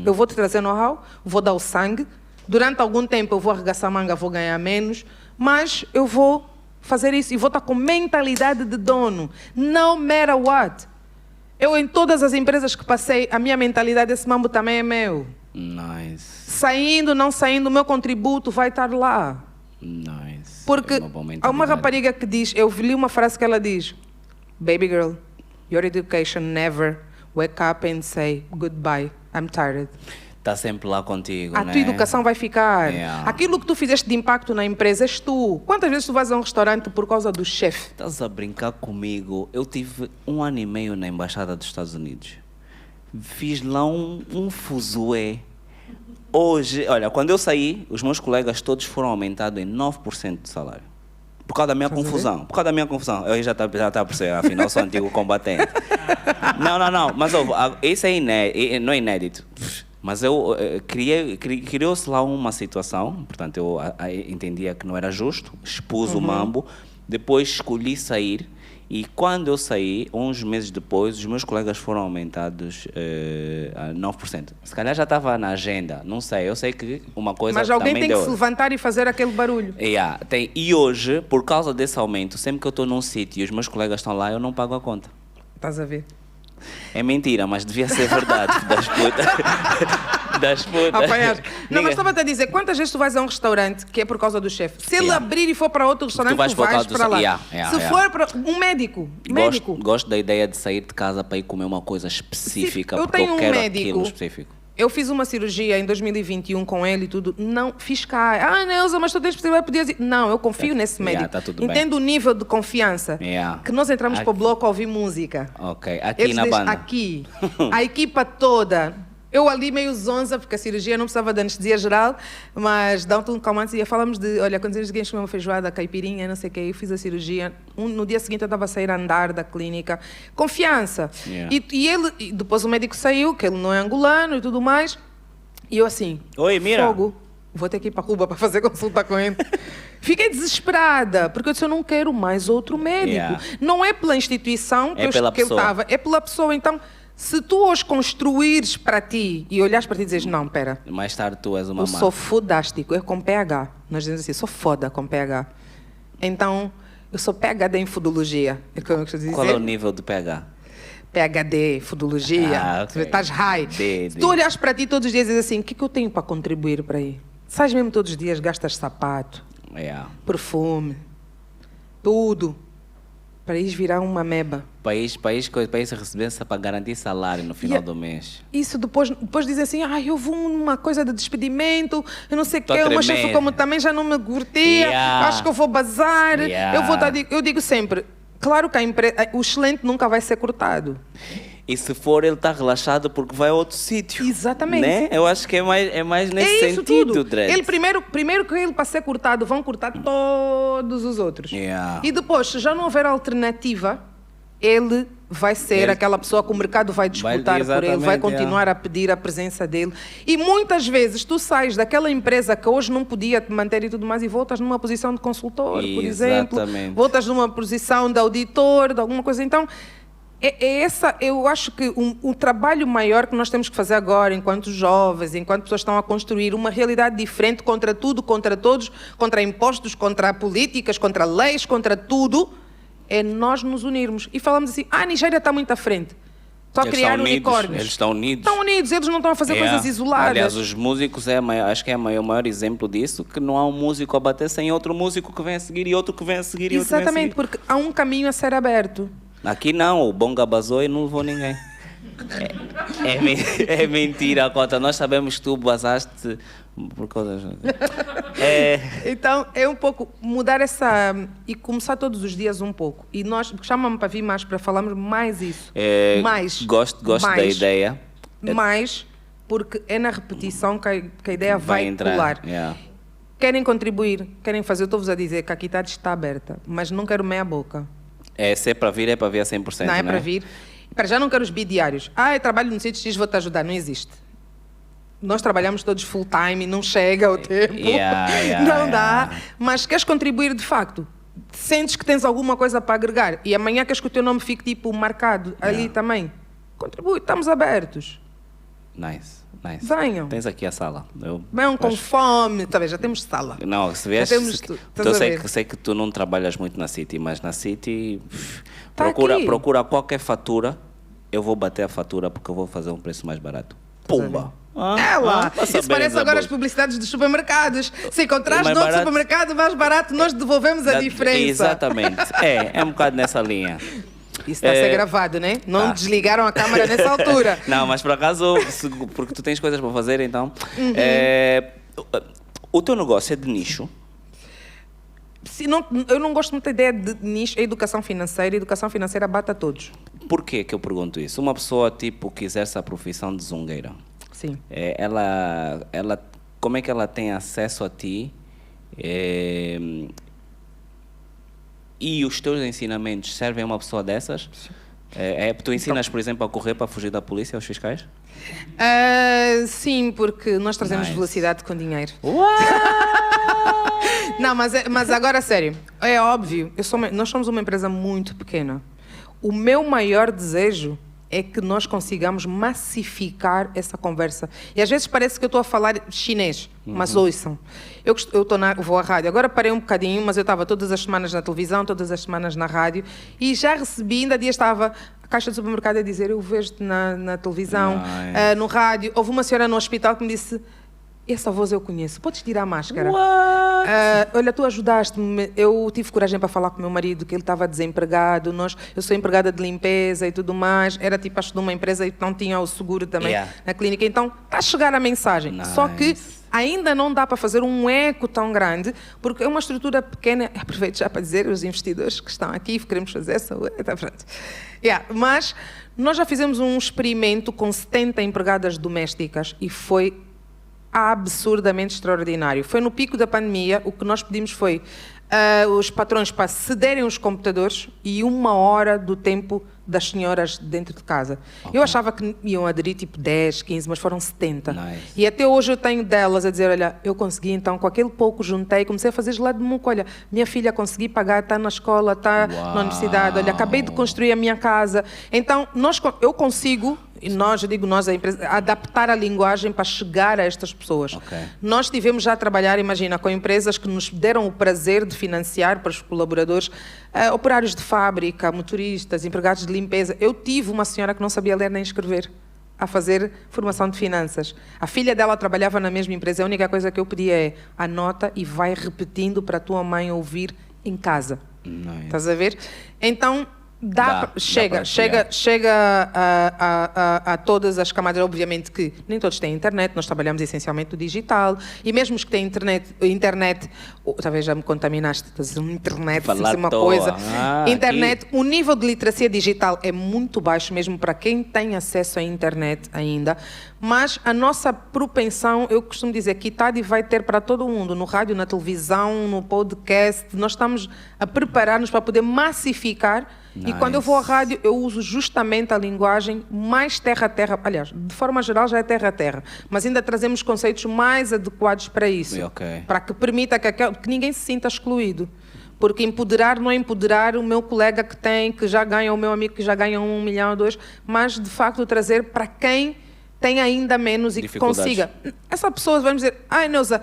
Eu vou te trazer know-how, vou dar o sangue, durante algum tempo eu vou arregaçar a manga, vou ganhar menos, mas eu vou fazer isso e vou estar com mentalidade de dono, no matter what. Eu, em todas as empresas que passei, a minha mentalidade, esse mambo também é meu. Saindo, não saindo, o meu contributo vai estar lá. Porque há uma rapariga que diz, eu li uma frase que ela diz, baby girl, your education never wake up and say goodbye, I'm tired. Está sempre lá contigo, A tua educação vai ficar. Aquilo que tu fizeste de impacto na empresa és tu. Quantas vezes tu vais a um restaurante por causa do chefe? Estás a brincar comigo? Eu tive 1 ano e meio na Embaixada dos Estados Unidos. Fiz lá um fuzuê. Hoje, olha, quando eu saí, os meus colegas todos foram aumentados em 9% de salário. Por causa da minha confusão. Por causa da minha confusão. Eu já tá a perceber, afinal sou antigo combatente. Não. Mas isso não é inédito. Mas criou-se lá uma situação, portanto eu entendia que não era justo, expus o mambo, depois escolhi sair e quando eu saí, uns meses depois, os meus colegas foram aumentados a 9%. Se calhar já estava na agenda, não sei, eu sei que uma coisa mas alguém também tem que se levantar e fazer aquele barulho. E hoje, por causa desse aumento, sempre que eu estou num sítio e os meus colegas estão lá, eu não pago a conta. Estás a ver? É mentira, mas devia ser verdade. Das putas. Não, mas estava-te a dizer, quantas vezes tu vais a um restaurante que é por causa do chefe? Se ele abrir e for para outro restaurante, tu vais para lá. Se for para um médico. Gosto da ideia de sair de casa para ir comer uma coisa específica, porque eu quero aquilo específico. Eu fiz uma cirurgia em 2021 com ele e tudo. Não, fiz cá. Neuza, mas tu tens possibilidade. Não, eu confio nesse médico. Tá tudo Entendo bem. o nível de confiança. Que nós entramos para o bloco a ouvir música. Aqui eles na banda. Aqui. A equipa toda. Eu ali meio zonza, porque a cirurgia não precisava de anestesia geral, mas dá-me um calmante e falamos de, olha, quando eles comem uma feijoada, caipirinha, não sei o quê, eu fiz a cirurgia, no dia seguinte eu estava a sair a andar da clínica. Confiança. E ele, depois o médico saiu, que ele não é angolano e tudo mais, e eu assim, oi, mira. Fogo, vou ter que ir para Cuba para fazer consulta com ele. Fiquei desesperada, porque eu disse, eu não quero mais outro médico. Não é pela instituição que ele estava, é pela pessoa. Então, Se tu hoje construires para ti e olhares para ti e dizes, não, pera, Mais tarde tu és uma eu má. sou fodástico, é com PH. Nós dizemos assim, sou foda com PH. Então, eu sou PhD em fudologia. É como eu costumo dizer. Qual é o nível de PH? PhD, fudologia. Ah, ok. Estás high. Se tu olhas para ti todos os dias e dizes assim, o que eu tenho para contribuir para aí? Sais mesmo todos os dias, gastas sapato, perfume, tudo, para ir virar uma meba. País recebência para garantir salário no final do mês. Isso depois dizem assim, eu vou numa coisa de despedimento, eu não sei o Tô quê, o meu tremendo. chefe como também já não me curtia, acho que eu vou bazar. Eu digo sempre, claro que o excelente nunca vai ser cortado. E se for, ele está relaxado porque vai a outro sítio. Exatamente. Né? Eu acho que é mais nesse sentido, Dredd. Ele primeiro que ele para ser cortado, vão cortar todos os outros. E depois, se já não houver alternativa, ele vai ser aquela pessoa que o mercado vai disputar por ele, vai continuar a pedir a presença dele. E muitas vezes tu sais daquela empresa que hoje não podia te manter e tudo mais e voltas numa posição de consultor, por exemplo. Voltas numa posição de auditor, de alguma coisa. Então, eu acho que um trabalho maior que nós temos que fazer agora, enquanto jovens, enquanto pessoas estão a construir uma realidade diferente contra tudo, contra todos, contra impostos, contra políticas, contra leis, contra tudo, é nós nos unirmos. E falamos assim, a Nigéria está muito à frente. Estão a criar unicórnios. Eles estão unidos. Estão unidos, eles não estão a fazer coisas isoladas. Aliás, os músicos, acho que é o maior exemplo disso, que não há um músico a bater sem outro músico que vem a seguir e outro que vem a seguir e outro que vem a seguir. Exatamente, porque há um caminho a ser aberto. Aqui não, o Bonga basou e não levou ninguém. É mentira, Cota. Nós sabemos que tu basaste por causa... Então, é um pouco mudar essa... E começar todos os dias um pouco. E nós, chama-me para vir mais, para falarmos mais isso. Gosto da ideia. Mais, porque é na repetição que a ideia vai pular. Querem contribuir, querem fazer. Eu estou-vos a dizer que a Kitad está aberta, mas não quero meia boca. Se é para vir a 100%, não é para vir. Para já não quero os bidiários. Eu trabalho no sítio X, vou-te ajudar. Não existe. Nós trabalhamos todos full time, não chega o tempo. Não dá. Mas queres contribuir de facto? Sentes que tens alguma coisa para agregar e amanhã queres que o teu nome fique tipo marcado ali também? Contribui, estamos abertos. Nice. Venham. Tens aqui a sala. Venham com fome. Talvez já temos sala. Não, se vies... sei que tu não trabalhas muito na City, mas na City procura qualquer fatura. Eu vou bater a fatura porque eu vou fazer um preço mais barato. Pumba! Isso parece agora as publicidades dos supermercados. Se encontrares no outro supermercado mais barato, nós devolvemos a diferença. Exatamente. É um bocado nessa linha. Isso está a ser gravado, né? Não desligaram a câmera nessa altura. Não, mas por acaso, porque tu tens coisas para fazer, então... O teu negócio é de nicho? Eu não gosto muito da ideia de nicho. É educação financeira. A educação financeira bate a todos. Por que eu pergunto isso? Uma pessoa, tipo, que exerce a profissão de zungueira. Sim. Como é que ela tem acesso a ti? E os teus ensinamentos servem a uma pessoa dessas? Tu ensinas, por exemplo, a correr para fugir da polícia aos fiscais? Sim, porque nós trazemos velocidade com dinheiro. Não, mas agora, sério, é óbvio, nós somos uma empresa muito pequena. O meu maior desejo é que nós consigamos massificar essa conversa. E às vezes parece que eu estou a falar chinês, mas ouçam. Eu vou à rádio. Agora parei um bocadinho, mas eu estava todas as semanas na televisão, todas as semanas na rádio, e já recebi, ainda há dias estava a caixa do supermercado a dizer, eu vejo-te na televisão, no rádio. Houve uma senhora no hospital que me disse, essa voz eu conheço, podes tirar a máscara? Olha, tu ajudaste-me, eu tive coragem para falar com o meu marido que ele estava desempregado, eu sou empregada de limpeza e tudo mais, era tipo acho de uma empresa e não tinha o seguro também na clínica, então está a chegar a mensagem, só que ainda não dá para fazer um eco tão grande, porque é uma estrutura pequena, aproveito já para dizer aos investidores que estão aqui, queremos fazer essa... Mas nós já fizemos um experimento com 70 empregadas domésticas e foi absurdamente extraordinário. Foi no pico da pandemia, o que nós pedimos foi os patrões para cederem os computadores e 1 hora do tempo das senhoras dentro de casa. Eu achava que iam aderir tipo 10, 15, mas foram 70. E até hoje eu tenho delas a dizer, olha, eu consegui então, com aquele pouco juntei, comecei a fazer gelado de muco, olha, minha filha consegui pagar, está na escola, está na universidade, olha, acabei de construir a minha casa. Então, eu consigo E nós, eu digo nós, a empresa, adaptar a linguagem para chegar a estas pessoas. Ok. Nós tivemos já a trabalhar, imagina, com empresas que nos deram o prazer de financiar para os colaboradores, operários de fábrica, motoristas, empregados de limpeza. Eu tive uma senhora que não sabia ler nem escrever, a fazer formação de finanças. A filha dela trabalhava na mesma empresa, a única coisa que eu pedia é anota e vai repetindo para a tua mãe ouvir em casa. Nice. Estás a ver? Então, chega a todas as camadas. Obviamente que nem todos têm internet, nós trabalhamos essencialmente no digital, e mesmo os que têm internet talvez já me contaminaste, internet, isso é uma coisa. Internet, o nível de literacia digital é muito baixo, mesmo para quem tem acesso à internet ainda, mas a nossa propensão, eu costumo dizer que ITADI vai ter para todo mundo, no rádio, na televisão, no podcast, nós estamos a preparar-nos para poder massificar. Nice. E quando eu vou à rádio, eu uso justamente a linguagem mais terra-a-terra. Aliás, de forma geral já é terra-a-terra. Mas ainda trazemos conceitos mais adequados para isso. Okay. Para que permita que ninguém se sinta excluído. Porque empoderar não é empoderar o meu colega que já ganha, o meu amigo que já ganha 1 milhão ou 2, mas de facto trazer para quem tem ainda menos e que consiga. Essa pessoa vai me dizer, ai Neuza,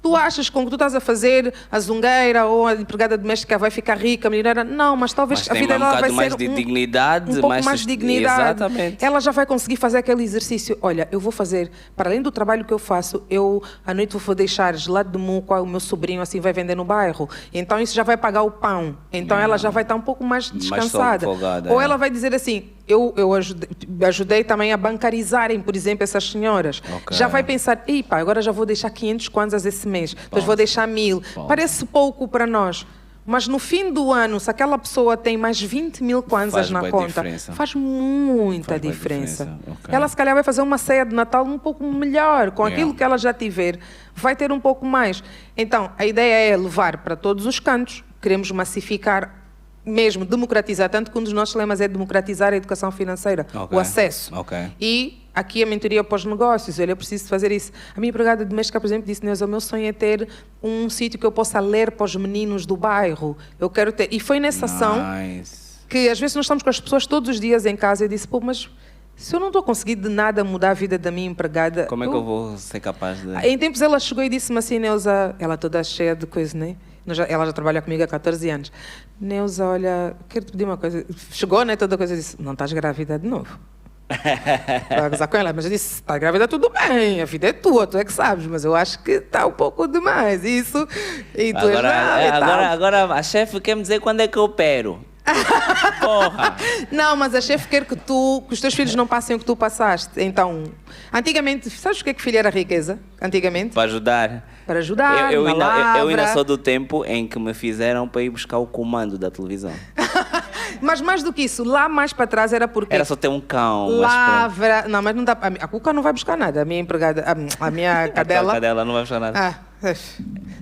tu achas que com o que tu estás a fazer, a zungueira ou a empregada doméstica vai ficar rica, milionária? Não, mas talvez a vida dela vai ser dignidade, um pouco mais de dignidade. Exatamente. Ela já vai conseguir fazer aquele exercício. Olha, eu vou fazer, para além do trabalho que eu faço, eu à noite vou deixar gelado de muco ao meu sobrinho, assim vai vender no bairro. Então isso já vai pagar o pão. Então ela já vai estar um pouco mais descansada. Mais folgada, ou ela vai dizer assim, eu ajudei também a bancarizarem, por exemplo, essas senhoras. Okay. Já vai pensar, pá, agora já vou deixar 500 kwanzas esse mês, depois vou deixar 1000. Parece pouco para nós, mas no fim do ano, se aquela pessoa tem mais 20 mil kwanzas na conta, faz muita diferença. Okay. Ela se calhar vai fazer uma ceia de Natal um pouco melhor, com aquilo que ela já tiver, vai ter um pouco mais. Então, a ideia é levar para todos os cantos, queremos massificar mesmo, democratizar, tanto que um dos nossos lemas é democratizar a educação financeira, o acesso. E aqui a mentoria para os negócios, eu preciso fazer isso. A minha empregada doméstica, por exemplo, disse, Neuza, o meu sonho é ter um sítio que eu possa ler para os meninos do bairro. Eu quero ter. E foi nessa ação que às vezes nós estamos com as pessoas todos os dias em casa e eu disse, pô, mas se eu não estou conseguindo de nada mudar a vida da minha empregada... Como é que eu vou ser capaz de... Em tempos ela chegou e disse-me assim, Neuza, ela toda cheia de coisa, né? Ela já trabalha comigo há 14 anos. Neuza, olha, quero te pedir uma coisa. Chegou, né, toda coisa, disse, não estás grávida de novo. Estava a gozar com ela, mas eu disse, estás grávida, tudo bem, a vida é tua, tu é que sabes, mas eu acho que está um pouco demais, isso, e tu agora a chefe quer me dizer quando é que eu opero. Porra! Não, mas a chefe quer que os teus filhos não passem o que tu passaste. Então, antigamente, sabes o que é que filho era riqueza? Antigamente? Para ajudar. Para ajudar, eu ainda sou do tempo em que me fizeram para ir buscar o comando da televisão. Mas mais do que isso, lá mais para trás era porque... Era só ter um cão. Lavra... Não, mas não dá... A Cuca não vai buscar nada. A minha empregada... A minha cadela... A cadela não vai buscar nada.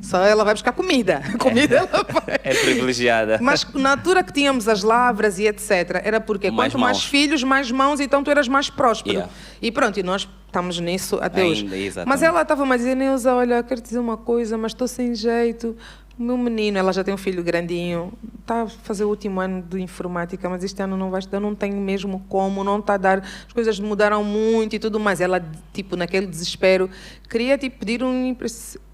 Só ela vai buscar comida. Comida ela vai... É privilegiada. Mas na altura que tínhamos as lavras e etc, era porque quanto mais filhos, mais mãos, então tu eras mais próspero. E pronto, e nós estamos nisso até hoje. Mas ela estava-me a dizer, Neuza, olha, quero te dizer uma coisa, mas estou sem jeito. O meu menino, ela já tem um filho grandinho, está a fazer o último ano de informática, mas este ano não vai estudar, não tenho mesmo como, não está a dar, as coisas mudaram muito e tudo mais. Ela, tipo, naquele desespero, queria te pedir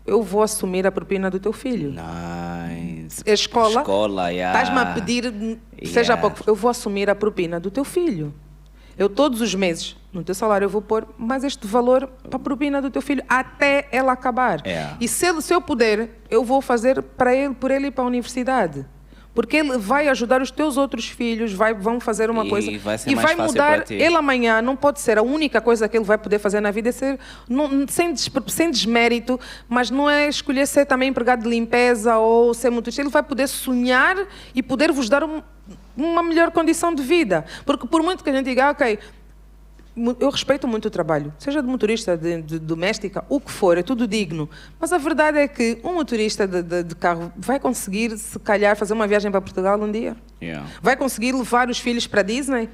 eu vou assumir a propina do teu filho. Nice. A escola, yeah. Estás-me a pedir, seja pouco, eu vou assumir a propina do teu filho. Eu todos os meses, no teu salário, eu vou pôr mais este valor para a propina do teu filho, até ela acabar. E se eu puder, eu vou fazer por ele ir para a universidade. Porque ele vai ajudar os teus outros filhos, vão fazer uma coisa e vai vai mudar. Ele amanhã não pode ser a única coisa que ele vai poder fazer na vida, é ser, sem desmérito, mas não é escolher ser também empregado de limpeza ou ser motorista. Ele vai poder sonhar e poder vos dar uma melhor condição de vida. Porque por muito que a gente diga, ok, eu respeito muito o trabalho, seja de motorista, de doméstica, o que for, é tudo digno. Mas a verdade é que um motorista de carro vai conseguir, se calhar, fazer uma viagem para Portugal um dia. Vai conseguir levar os filhos para a Disney.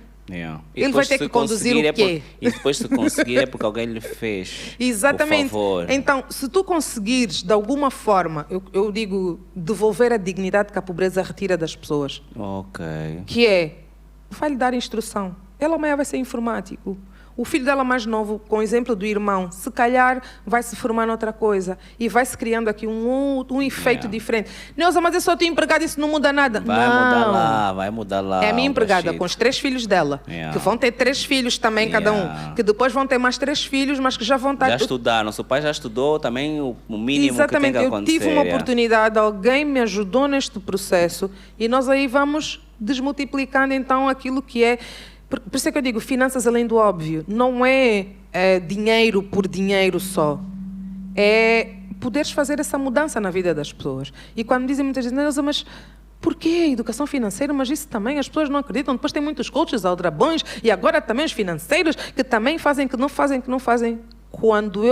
Ele vai ter que conduzir o quê? E depois, se conseguir, é porque alguém lhe fez. Exatamente. Por favor. Então, se tu conseguires, de alguma forma, eu digo, devolver a dignidade que a pobreza retira das pessoas. Ok. Que é, vai-lhe dar instrução. Ele amanhã vai ser informático. O filho dela mais novo, com o exemplo do irmão, se calhar vai se formar noutra coisa e vai se criando aqui um efeito diferente. Neuza, mas eu só tenho empregada, isso não muda nada. Vai mudar lá. É a minha empregada com os 3 filhos dela, que vão ter 3 filhos também, cada um, que depois vão ter mais 3 filhos, mas que já vão estar... Já estudaram, seu pai já estudou também o mínimo que tem que acontecer. Exatamente, eu tive uma oportunidade, alguém me ajudou neste processo e nós aí vamos desmultiplicando então aquilo que é... Por isso é que eu digo, finanças além do óbvio, não é dinheiro por dinheiro só. É poderes fazer essa mudança na vida das pessoas. E quando dizem muitas vezes, Neuza, mas porquê educação financeira? Mas isso também, as pessoas não acreditam. Depois tem muitos coaches, aldrabões, e agora também os financeiros, que também fazem, que não fazem. Quando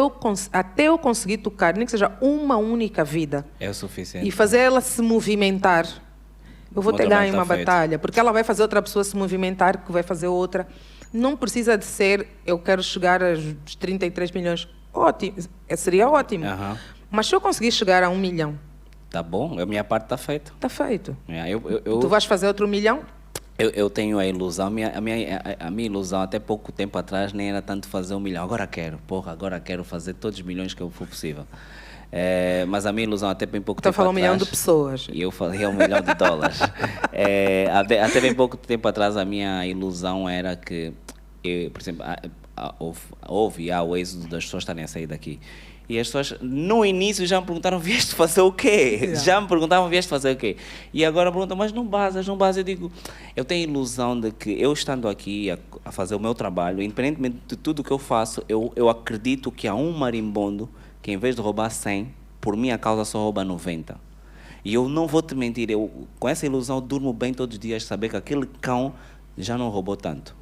até eu conseguir tocar, nem que seja uma única vida, é o suficiente. E fazer ela se movimentar, eu vou ter ganho uma batalha, porque ela vai fazer outra pessoa se movimentar, que vai fazer outra. Não precisa de ser, eu quero chegar aos 33 milhões. Ótimo, seria ótimo. Mas se eu conseguir chegar a 1 milhão... Tá bom, a minha parte está feita. Está feito. Tu vais fazer outro 1 milhão? Eu tenho a ilusão, a minha ilusão até pouco tempo atrás nem era tanto fazer 1 milhão. Agora quero fazer todos os milhões que for possível. Mas a minha ilusão até bem pouco tempo atrás... Estou a falar 1 milhão de pessoas. E eu falei 1 milhão de dólares. Até bem pouco tempo atrás a minha ilusão era que, por exemplo, houve o êxodo das pessoas estarem a sair daqui. E as pessoas, no início, já me perguntaram, vieste fazer o quê? Já me perguntavam, vieste fazer o quê? E agora perguntam, mas não basas. Eu digo, eu tenho a ilusão de que eu estando aqui a fazer o meu trabalho, independentemente de tudo que eu faço, eu acredito que há um marimbondo que, em vez de roubar 100, por minha causa só rouba 90. E eu não vou te mentir, com essa ilusão durmo bem todos os dias, saber que aquele cão já não roubou tanto.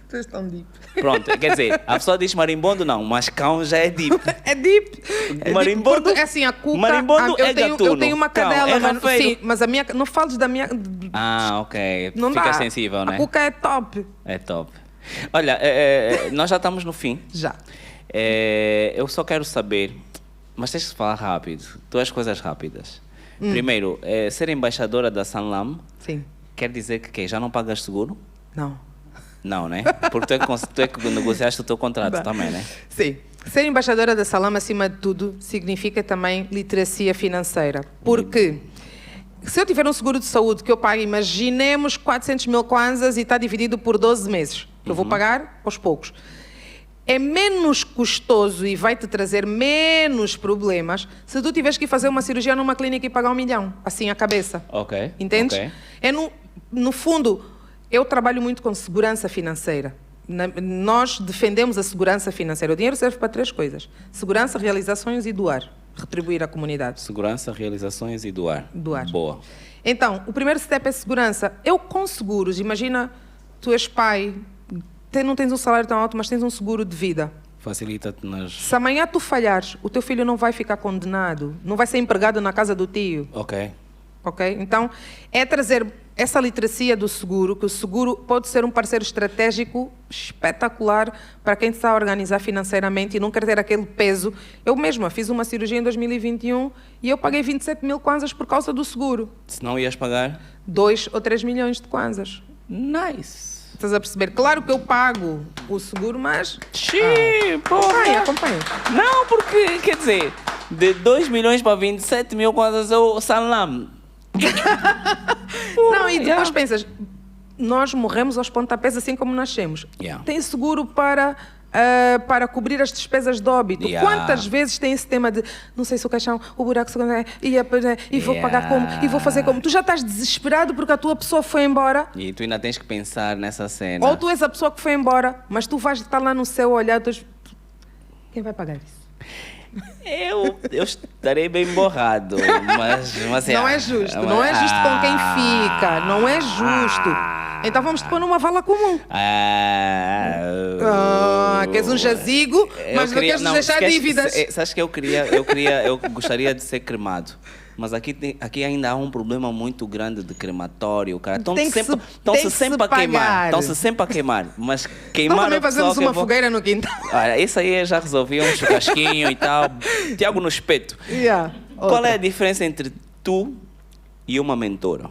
Tu és tão deep. Pronto, quer dizer, a pessoa diz marimbondo não, mas cão já é deep. É deep. Marimbondo, é assim, a Cuca... Marimbondo gatuno. Eu tenho uma cadela, mas a minha... Não fales da minha... Ok. Não fica dá. Sensível, né? A Cuca é top. É top. Olha, nós já estamos no fim. Já. Eu só quero saber, mas tens de falar rápido, 2 coisas rápidas. Primeiro, ser embaixadora da Sanlam, sim, quer dizer que já não pagas seguro? Não. Não, né? Porque tu é que negociaste o teu contrato também, né? Sim. Ser embaixadora da Sanlam, acima de tudo, significa também literacia financeira. Porque se eu tiver um seguro de saúde que eu pago, imaginemos 400 mil kwanzas e está dividido por 12 meses, que eu vou pagar aos poucos. É menos custoso e vai-te trazer menos problemas se tu tiveres que ir fazer uma cirurgia numa clínica e pagar 1 milhão, assim, a cabeça. Ok. Entendes? Okay. No fundo, eu trabalho muito com segurança financeira. Nós defendemos a segurança financeira. O dinheiro serve para 3 coisas. Segurança, realizações e doar. Retribuir à comunidade. Segurança, realizações e doar. Doar. Boa. Então, o primeiro step é segurança. Eu com seguros, imagina, tu és pai, não tens um salário tão alto, mas tens um seguro de vida. Facilita-te nas... Se amanhã tu falhares, o teu filho não vai ficar condenado, não vai ser empregado na casa do tio. Ok. Então, é trazer essa literacia do seguro, que o seguro pode ser um parceiro estratégico espetacular para quem está a organizar financeiramente e não quer ter aquele peso. Eu mesma fiz uma cirurgia em 2021 e eu paguei 27 mil kwanzas por causa do seguro. Se não ias pagar? 2 ou 3 milhões de kwanzas. Nice. Estás a perceber? Claro que eu pago o seguro, mas... Acompanha. Não, porque, quer dizer, de 2 milhões para 27 mil kwanzas eu Sanlam. Não, e depois pensas, nós morremos aos pontapés assim como nascemos. Tem seguro para cobrir as despesas de óbito. Quantas vezes tem esse tema de não sei se o caixão, o buraco e vou pagar como, e vou fazer como. Tu já estás desesperado porque a tua pessoa foi embora. E tu ainda tens que pensar nessa cena. Ou tu és a pessoa que foi embora, mas tu vais estar lá no céu a olhar, quem vai pagar isso? Eu estarei bem borrado, mas não é justo, não é justo com quem fica, não é justo. Então vamos te pôr numa vala comum. Queres um jazigo, mas não queres nos deixar dívidas. Sabes que eu gostaria de ser cremado. Mas aqui ainda há um problema muito grande de crematório, cara. Estão-se sempre a queimar. Mas queimar também fazemos uma fogueira no quintal. Isso aí eu já resolvi, um churrasquinho e tal. Tiago no espeto. Qual é a diferença entre tu e uma mentora?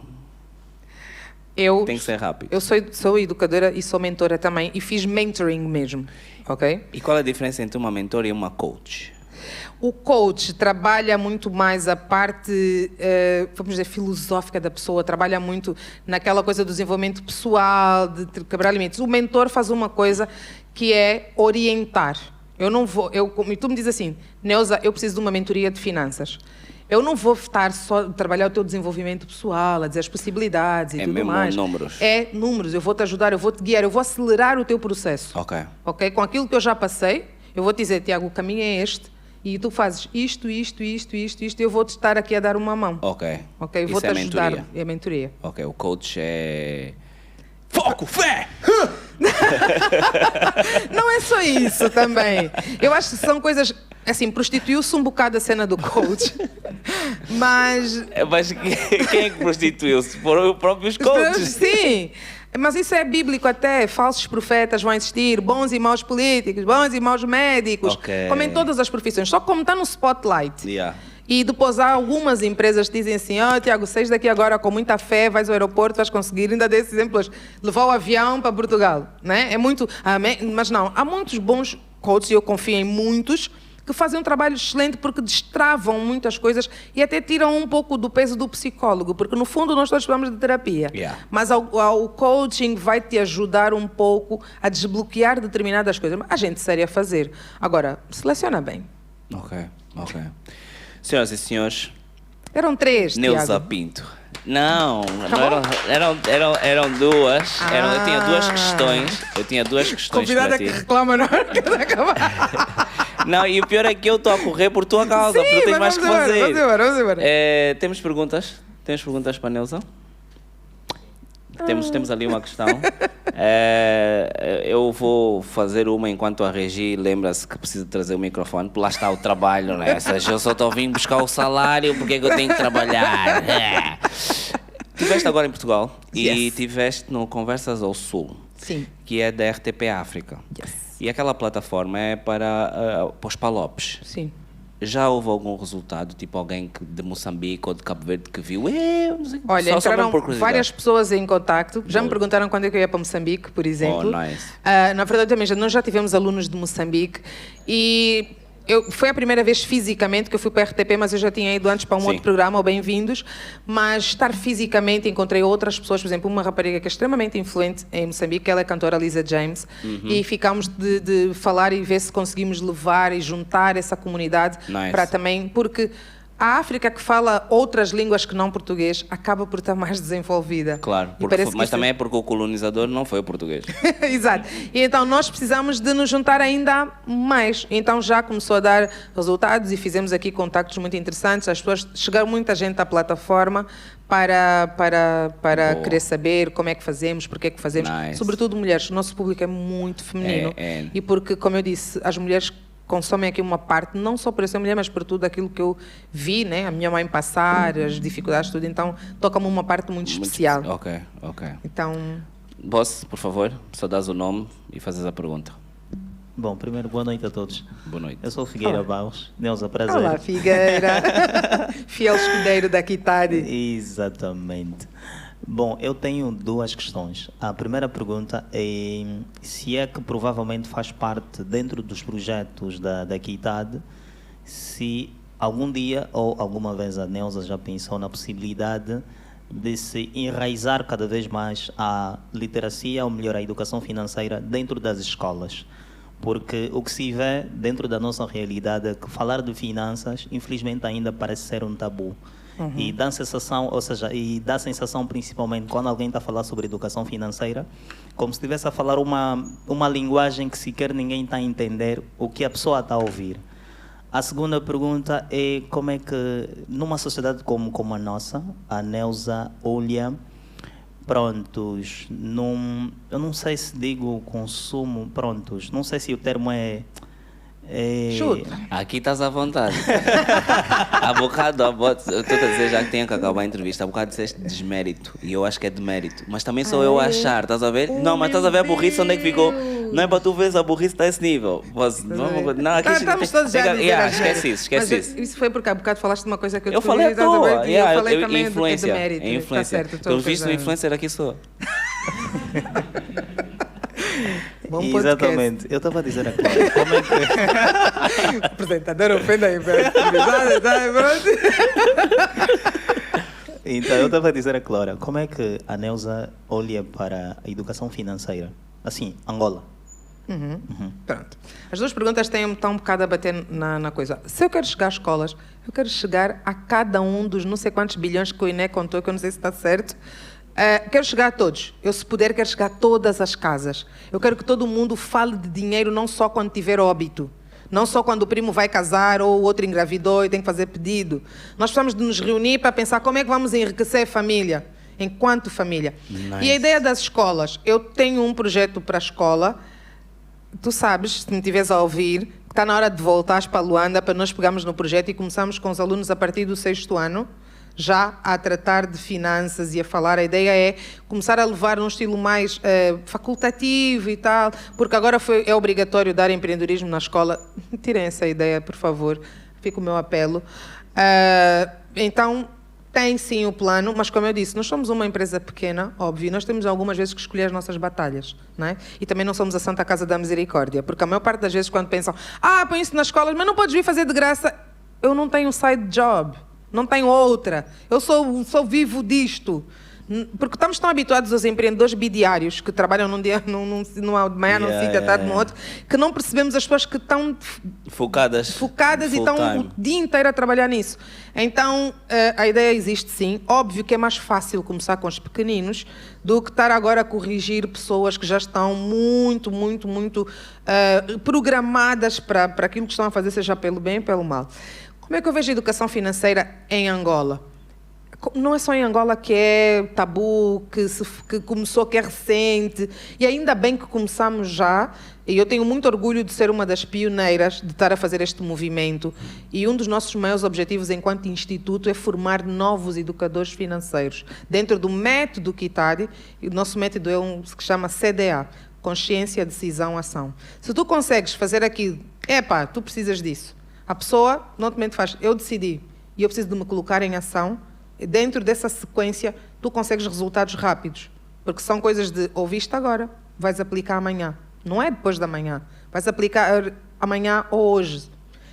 Tem que ser rápido. Eu sou educadora e sou mentora também e fiz mentoring mesmo, ok? E qual é a diferença entre uma mentora e uma coach? O coach trabalha muito mais a parte, vamos dizer, filosófica da pessoa, trabalha muito naquela coisa do desenvolvimento pessoal, de quebrar limites. O mentor faz uma coisa que é orientar. Como tu me dizes assim, Neuza, eu preciso de uma mentoria de finanças. Eu não vou estar só a trabalhar o teu desenvolvimento pessoal, a dizer as possibilidades e tudo mais. É mesmo números. É números. Eu vou te ajudar, eu vou te guiar, eu vou acelerar o teu processo. Ok? Com aquilo que eu já passei, eu vou te dizer, Tiago, o caminho é este e tu fazes isto, e eu vou te estar aqui a dar uma mão. Ok. Vou-te ajudar. Mentoria. É mentoria. Ok, o coach é... Foco, fé! Não é só isso também. Eu acho que são coisas... Assim, prostituiu-se um bocado a cena do coach, mas... Mas quem é que prostituiu-se? Foram os próprios coaches. Sim, mas isso é bíblico até. Falsos profetas vão existir, bons e maus políticos, bons e maus médicos, como em todas as profissões. Só que como está no spotlight. E depois há algumas empresas que dizem assim, Tiago, sais daqui agora com muita fé, vais ao aeroporto, vais conseguir, ainda dei esses exemplos, levar o avião para Portugal. Né? É muito... Mas não, há muitos bons coaches, e eu confio em muitos, que fazem um trabalho excelente porque destravam muitas coisas e até tiram um pouco do peso do psicólogo, porque no fundo nós todos precisamos de terapia. Mas o coaching vai te ajudar um pouco a desbloquear determinadas coisas. A gente séria a fazer. Agora, seleciona bem. Ok. Senhoras e senhores... Eram 3, Neuza Tiago. Pinto. Não eram duas. Eu tinha duas questões Convidada para ti. que reclama na hora que acabar. Não, e o pior é que eu estou a correr por tua causa, porque tu tens mais que fazer. Vamos embora. Temos perguntas? Temos perguntas para a Neuza? Temos ali uma questão. Eu vou fazer uma enquanto a Regi lembra-se que precisa trazer o microfone, porque lá está o trabalho, né? Ou seja, eu só estou a vir buscar o salário, porque é que eu tenho que trabalhar? Estiveste agora em Portugal e estiveste no Conversas ao Sul, que é da RTP África. E aquela plataforma é para os palopes. Sim. Já houve algum resultado, tipo alguém de Moçambique ou de Cabo Verde que viu? Não sei, olha, entraram várias pessoas em contacto. Já me perguntaram quando é que eu ia para Moçambique, por exemplo. Nice. Na verdade, também nós já tivemos alunos de Moçambique e... Foi a primeira vez fisicamente que eu fui para a RTP, mas eu já tinha ido antes para um outro programa, o Bem-vindos. Mas estar fisicamente, encontrei outras pessoas, por exemplo, uma rapariga que é extremamente influente em Moçambique, ela é a cantora Lisa James, e ficámos de falar e ver se conseguimos levar e juntar essa comunidade para também, porque a África que fala outras línguas que não português acaba por estar mais desenvolvida. Claro, mas também é porque o colonizador não foi o português. Exato. E então nós precisamos de nos juntar ainda mais. Então já começou a dar resultados e fizemos aqui contactos muito interessantes. Chegou muita gente à plataforma para querer saber como é que fazemos, porque é que fazemos. Sobretudo mulheres. O nosso público é muito feminino. E porque, como eu disse, as mulheres consomem aqui uma parte, não só por essa mulher, mas por tudo aquilo que eu vi, né? A minha mãe passar, as dificuldades, tudo. Então, toca-me uma parte muito especial. Ok. Então... Boss, por favor, só dás o nome e fazes a pergunta. Bom, primeiro, boa noite a todos. Boa noite. Eu sou o Figueira Barros. Neuza, prazer. Olá, Figueira. Fiel escudeiro da Kitari. Exatamente. Bom, eu tenho duas questões. A primeira pergunta é se é que provavelmente faz parte dentro dos projetos da Kitad, se algum dia ou alguma vez a Neuza já pensou na possibilidade de se enraizar cada vez mais a literacia, ou melhor, a educação financeira dentro das escolas. Porque o que se vê dentro da nossa realidade é que falar de finanças, infelizmente, ainda parece ser um tabu. E dá sensação, ou seja, dá sensação principalmente quando alguém está a falar sobre educação financeira, como se estivesse a falar uma linguagem que sequer ninguém está a entender o que a pessoa está a ouvir. A segunda pergunta é como é que, numa sociedade como a nossa, a Neuza olha, prontos, eu não sei se digo consumo, prontos, não sei se o termo é... Chuta. Aqui estás à vontade. Há bocado, eu estou a dizer, já que tenho que acabar a entrevista, há bocado disseste desmérito, e eu acho que é demérito, mas também sou eu a achar, estás a ver? Não, mas estás a ver a burrice, onde é que ficou? Não é para tu ver a burrice está a esse nível. Não, aqui Estamos todos já a dizer esquece isso, esquece Mas isso. Isso foi porque há bocado falaste de uma coisa que eu Eu falei à descobri, toa. exatamente, e eu falei também influência. do mérito. É influência. Tá certo, Pelo visto, o influencer aqui sou. Bom podcast. Exatamente. Eu estava a dizer a Clara, como é que... Apresentador, ofenda aí. Então, eu estava a dizer a Clara, como é que a Neuza olha para a educação financeira? Assim, Angola. Pronto. As duas perguntas estão um bocado a bater na coisa. Se eu quero chegar às escolas, eu quero chegar a cada um dos não sei quantos bilhões que o INE contou, que eu não sei se está certo. Quero chegar a todos. Eu, se puder, quero chegar a todas as casas. Eu quero que todo mundo fale de dinheiro não só quando tiver óbito. Não só quando o primo vai casar ou o outro engravidou e tem que fazer pedido. Nós precisamos de nos reunir para pensar como é que vamos enriquecer a família, enquanto família. Nice. E a ideia das escolas. Eu tenho um projeto para a escola. Tu sabes, se me estiveres a ouvir, que está na hora de voltares para Luanda para nós pegarmos no projeto e começarmos com os alunos a partir do 6º ano, já a tratar de finanças e a falar. A ideia é começar a levar num estilo mais facultativo e tal, porque agora é obrigatório dar empreendedorismo na escola. Tirem essa ideia, por favor. Fica o meu apelo. Então, tem sim o plano, mas como eu disse, nós somos uma empresa pequena, óbvio, nós temos algumas vezes que escolher as nossas batalhas, não é? E também não somos a Santa Casa da Misericórdia, porque a maior parte das vezes quando pensam, põe isso nas escolas, mas não podes vir fazer de graça, eu não tenho side job, não tenho outra, eu sou vivo disto. Porque estamos tão habituados aos empreendedores bidiários, que trabalham num dia, numa manhã num sítio, à tarde no outro, que não percebemos as pessoas que estão focadas e estão o dia inteiro a trabalhar nisso. Então, a ideia existe sim. Óbvio que é mais fácil começar com os pequeninos do que estar agora a corrigir pessoas que já estão muito programadas para aquilo que estão a fazer, seja pelo bem ou pelo mal. Como é que eu vejo a educação financeira em Angola? Não é só em Angola que é tabu, que começou, que é recente, e ainda bem que começamos já, e eu tenho muito orgulho de ser uma das pioneiras de estar a fazer este movimento, e um dos nossos maiores objetivos enquanto instituto é formar novos educadores financeiros. Dentro do método Kitadi, o nosso método é que se chama CDA, Consciência, Decisão, Ação. Se tu consegues fazer aquilo, tu precisas disso. A pessoa não te faz, eu decidi, e eu preciso de me colocar em ação. Dentro dessa sequência, tu consegues resultados rápidos. Porque são coisas de ouviste agora, vais aplicar amanhã. Não é depois da manhã. Vais aplicar amanhã ou hoje.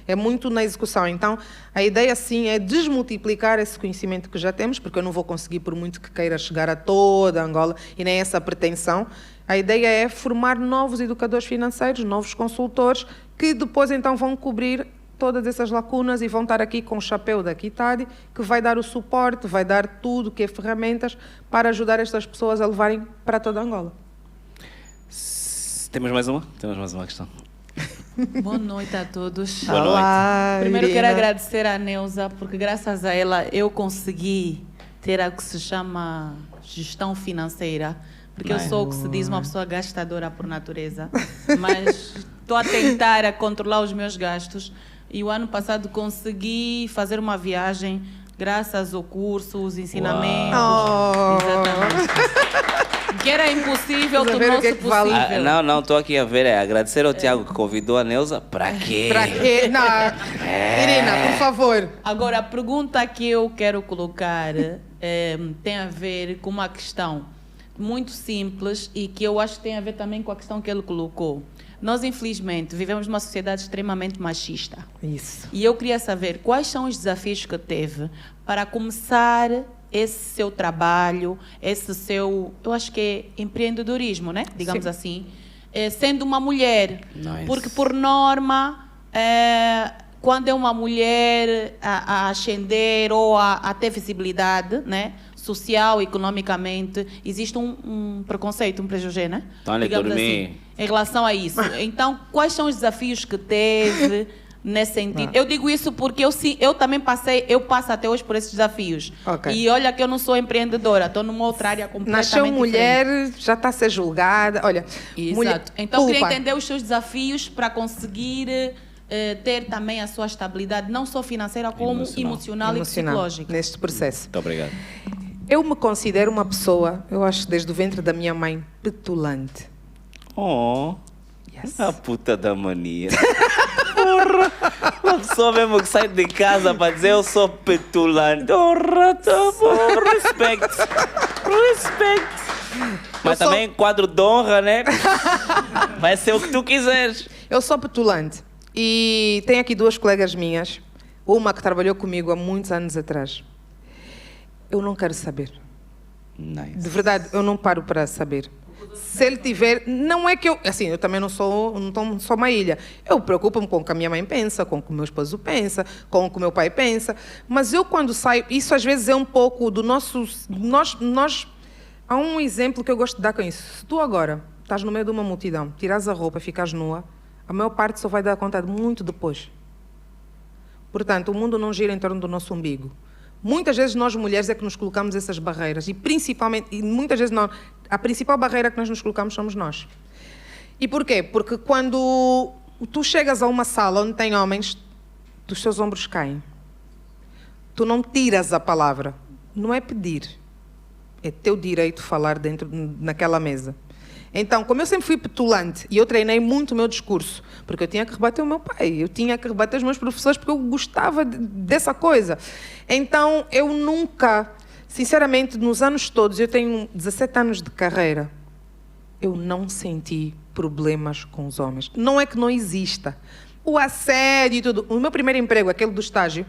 É muito na execução. Então, a ideia, sim, é desmultiplicar esse conhecimento que já temos, porque eu não vou conseguir, por muito que queira, chegar a toda a Angola, e nem essa pretensão. A ideia é formar novos educadores financeiros, novos consultores, que depois, então, vão cobrir todas essas lacunas e vão estar aqui com o chapéu da Kitadi, que vai dar o suporte, vai dar tudo que é ferramentas para ajudar estas pessoas a levarem para toda a Angola. Temos mais uma? Temos mais uma questão. Boa noite a todos. Boa noite. Olá, Primeiro Irina. quero agradecer à Neuza, porque graças a ela eu consegui ter a que se chama gestão financeira, porque eu sou o que se diz uma pessoa gastadora por natureza, mas estou a tentar a controlar os meus gastos. E o ano passado consegui fazer uma viagem graças ao curso, os ensinamentos. Exatamente. Que era impossível, tornou-se possível. Não, estou aqui a ver, agradecer ao Tiago que convidou a Neuza. Para quê? Para quê? Não. Irina, por favor. Agora, a pergunta que eu quero colocar tem a ver com uma questão muito simples e que eu acho que tem a ver também com a questão que ele colocou. Nós, infelizmente, vivemos numa sociedade extremamente machista. Isso. E eu queria saber quais são os desafios que teve para começar esse seu trabalho, esse seu, eu acho que é empreendedorismo, né? Digamos assim, sendo uma mulher. Nice. Porque, por norma, quando é uma mulher a ascender ou a ter visibilidade, né? Social, economicamente, existe um preconceito, um prejudício, né? Olha, digamos dormir. assim, em relação a isso. Então, quais são os desafios que teve nesse sentido? Eu digo isso porque eu também passo até hoje por esses desafios. Okay. E olha que eu não sou empreendedora, estou numa outra área completamente Nasceu mulher, diferente. já está a ser julgada. Olha, Exato. mulher, Então, eu queria culpa. entender os seus desafios para conseguir ter também a sua estabilidade, não só financeira, como emocional e psicológica. Neste processo. Muito obrigado. Eu me considero uma pessoa, eu acho desde o ventre da minha mãe, petulante. Oh. Yes. A puta da mania. Porra! Uma pessoa mesmo que sai de casa para dizer eu sou petulante. Porra, tá bom. Respect. Mas também quadro de honra, né? Vai ser o que tu quiseres. Eu sou petulante. E tenho aqui duas colegas minhas. Uma que trabalhou comigo há muitos anos atrás. Eu não quero saber. Nice. De verdade, eu não paro para saber. Se ele tiver... Não é que eu... Assim, eu também não sou uma ilha. Eu preocupo-me com o que a minha mãe pensa, com o que o meu esposo pensa, com o que o meu pai pensa. Mas eu, quando saio... Isso, às vezes, é um pouco do nosso... Nós há um exemplo que eu gosto de dar com isso. Se tu agora estás no meio de uma multidão, tiras a roupa e ficas nua, a maior parte só vai dar conta muito depois. Portanto, o mundo não gira em torno do nosso umbigo. Muitas vezes nós mulheres é que nos colocamos essas barreiras e principalmente, e muitas vezes não, a principal barreira que nós nos colocamos somos nós. E porquê? Porque quando tu chegas a uma sala onde tem homens, os teus ombros caem. Tu não tiras a palavra. Não é pedir. É teu direito falar naquela mesa. Então, como eu sempre fui petulante e eu treinei muito o meu discurso, porque eu tinha que rebater o meu pai, eu tinha que rebater os meus professores porque eu gostava dessa coisa. Então, eu nunca, sinceramente, nos anos todos, eu tenho 17 anos de carreira, eu não senti problemas com os homens. Não é que não exista. O assédio e tudo. O meu primeiro emprego, aquele do estágio,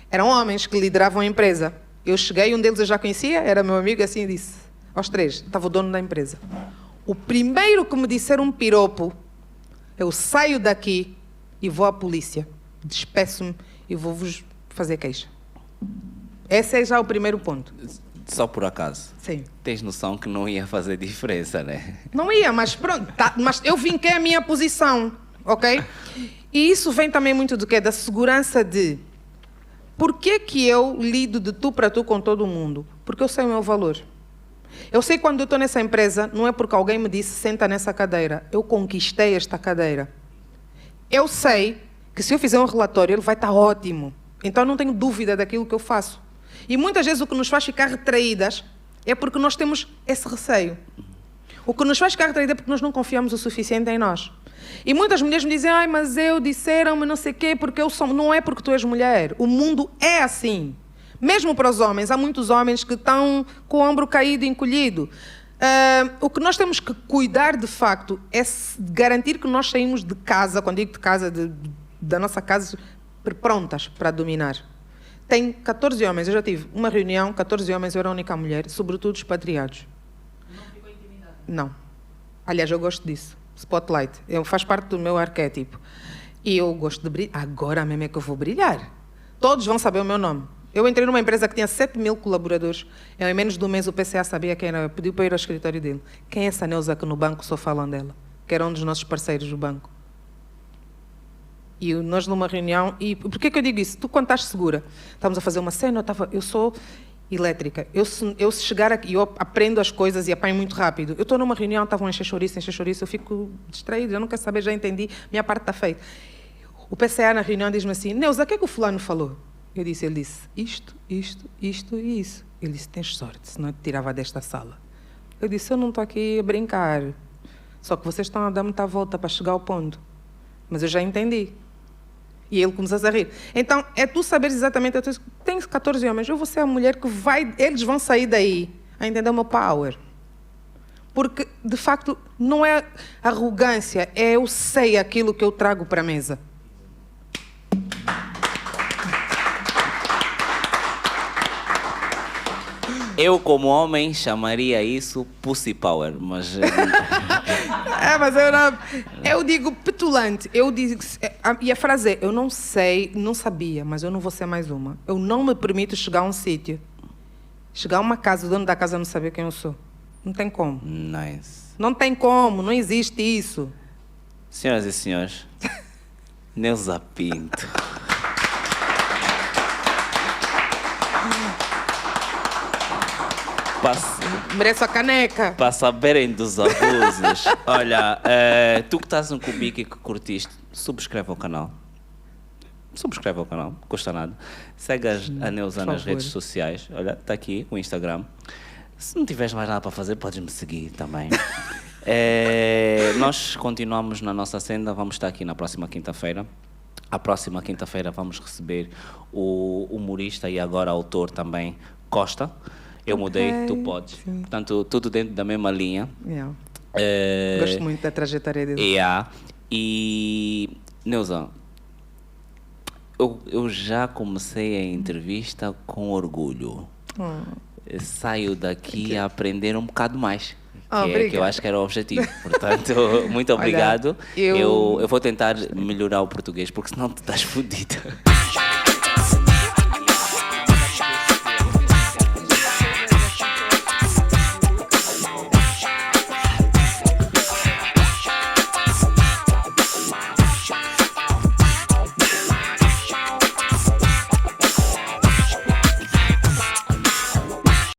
eram homens que lideravam a empresa. Eu cheguei, um deles eu já conhecia, era meu amigo, e assim disse, aos 3, estava o dono da empresa. O primeiro que me disser um piropo, eu saio daqui e vou à polícia. Despeço-me e vou-vos fazer queixa. Esse é já o primeiro ponto. Só por acaso. Sim. Tens noção que não ia fazer diferença, né? Não ia, mas pronto. Mas eu vinquei a minha posição, ok? E isso vem também muito do quê? Da segurança de... Por que eu lido de tu para tu com todo mundo? Porque eu sei o meu valor. Eu sei quando eu estou nessa empresa, não é porque alguém me disse, senta nessa cadeira. Eu conquistei esta cadeira. Eu sei que se eu fizer um relatório, ele vai estar ótimo. Então, eu não tenho dúvida daquilo que eu faço. E muitas vezes o que nos faz ficar retraídas é porque nós temos esse receio. O que nos faz ficar retraídas é porque nós não confiamos o suficiente em nós. E muitas mulheres me dizem, ai, mas disseram-me não sei o quê, porque eu sou... Não é porque tu és mulher. O mundo é assim. Mesmo para os homens, há muitos homens que estão com o ombro caído e encolhido. O que nós temos que cuidar, de facto, é garantir que nós saímos de casa, quando digo de casa, da nossa casa, prontas para dominar. Tem 14 homens, eu já tive uma reunião, 14 homens, eu era a única mulher, sobretudo expatriados. Não ficou intimidada? Não. Aliás, eu gosto disso. Spotlight. Faz parte do meu arquétipo. E eu gosto de brilhar. Agora mesmo é que eu vou brilhar. Todos vão saber o meu nome. Eu entrei numa empresa que tinha 7.000 colaboradores. Em menos de um mês o PCA sabia quem era. Pediu para ir ao escritório dele. Quem é essa Neuza que no banco só falam dela? Que era um dos nossos parceiros do banco. E nós numa reunião... E por que eu digo isso? Tu, quando estás segura, estamos a fazer uma cena, eu sou elétrica. Eu se chegar aqui, eu aprendo as coisas e apanho muito rápido. Eu estou numa reunião, estavam a encher chouriço, eu fico distraída, eu não quero saber, já entendi, minha parte está feita. O PCA na reunião diz-me assim, Neuza, o que é que o fulano falou? Ele disse, isto e isso. Ele disse, tens sorte, senão eu te tirava desta sala. Eu disse, eu não estou aqui a brincar. Só que vocês estão a dar muita volta para chegar ao ponto. Mas eu já entendi. E ele começou a rir. Então, é tu saberes exatamente, tens 14 homens, eu vou ser a mulher que eles vão sair daí a entender o meu power. Porque, de facto, não é arrogância, é eu sei aquilo que eu trago para a mesa. Eu, como homem, chamaria isso pussy power, mas... Mas eu digo petulante. Eu digo, e a frase é, eu não sei, não sabia, mas eu não vou ser mais uma. Eu não me permito chegar a um sítio, chegar a uma casa, o dono da casa não saber quem eu sou. Não tem como. Nice. Não tem como, não existe isso. Senhoras e senhores, Neuza Pinto. Mereço a caneca. Para saberem dos abusos. Olha, tu que estás no Cubico e que curtiste, subscreve ao canal. Não custa nada. Segue a Neuza nas redes sociais. Olha, está aqui o Instagram. Se não tiveres mais nada para fazer, podes me seguir também. Nós continuamos na nossa senda, vamos estar aqui na próxima quinta-feira. A próxima quinta-feira vamos receber o humorista e agora autor também, Costa. Eu mudei, tu podes. Sim. Portanto, tudo dentro da mesma linha. Yeah. Gosto muito da trajetória dele. Yeah. E, Neuza, eu já comecei a entrevista com orgulho. Eu saio daqui a aprender um bocado mais. Que eu acho que era o objetivo. Portanto, muito obrigado. Olha, eu vou tentar melhorar o português, porque senão tu estás fodida.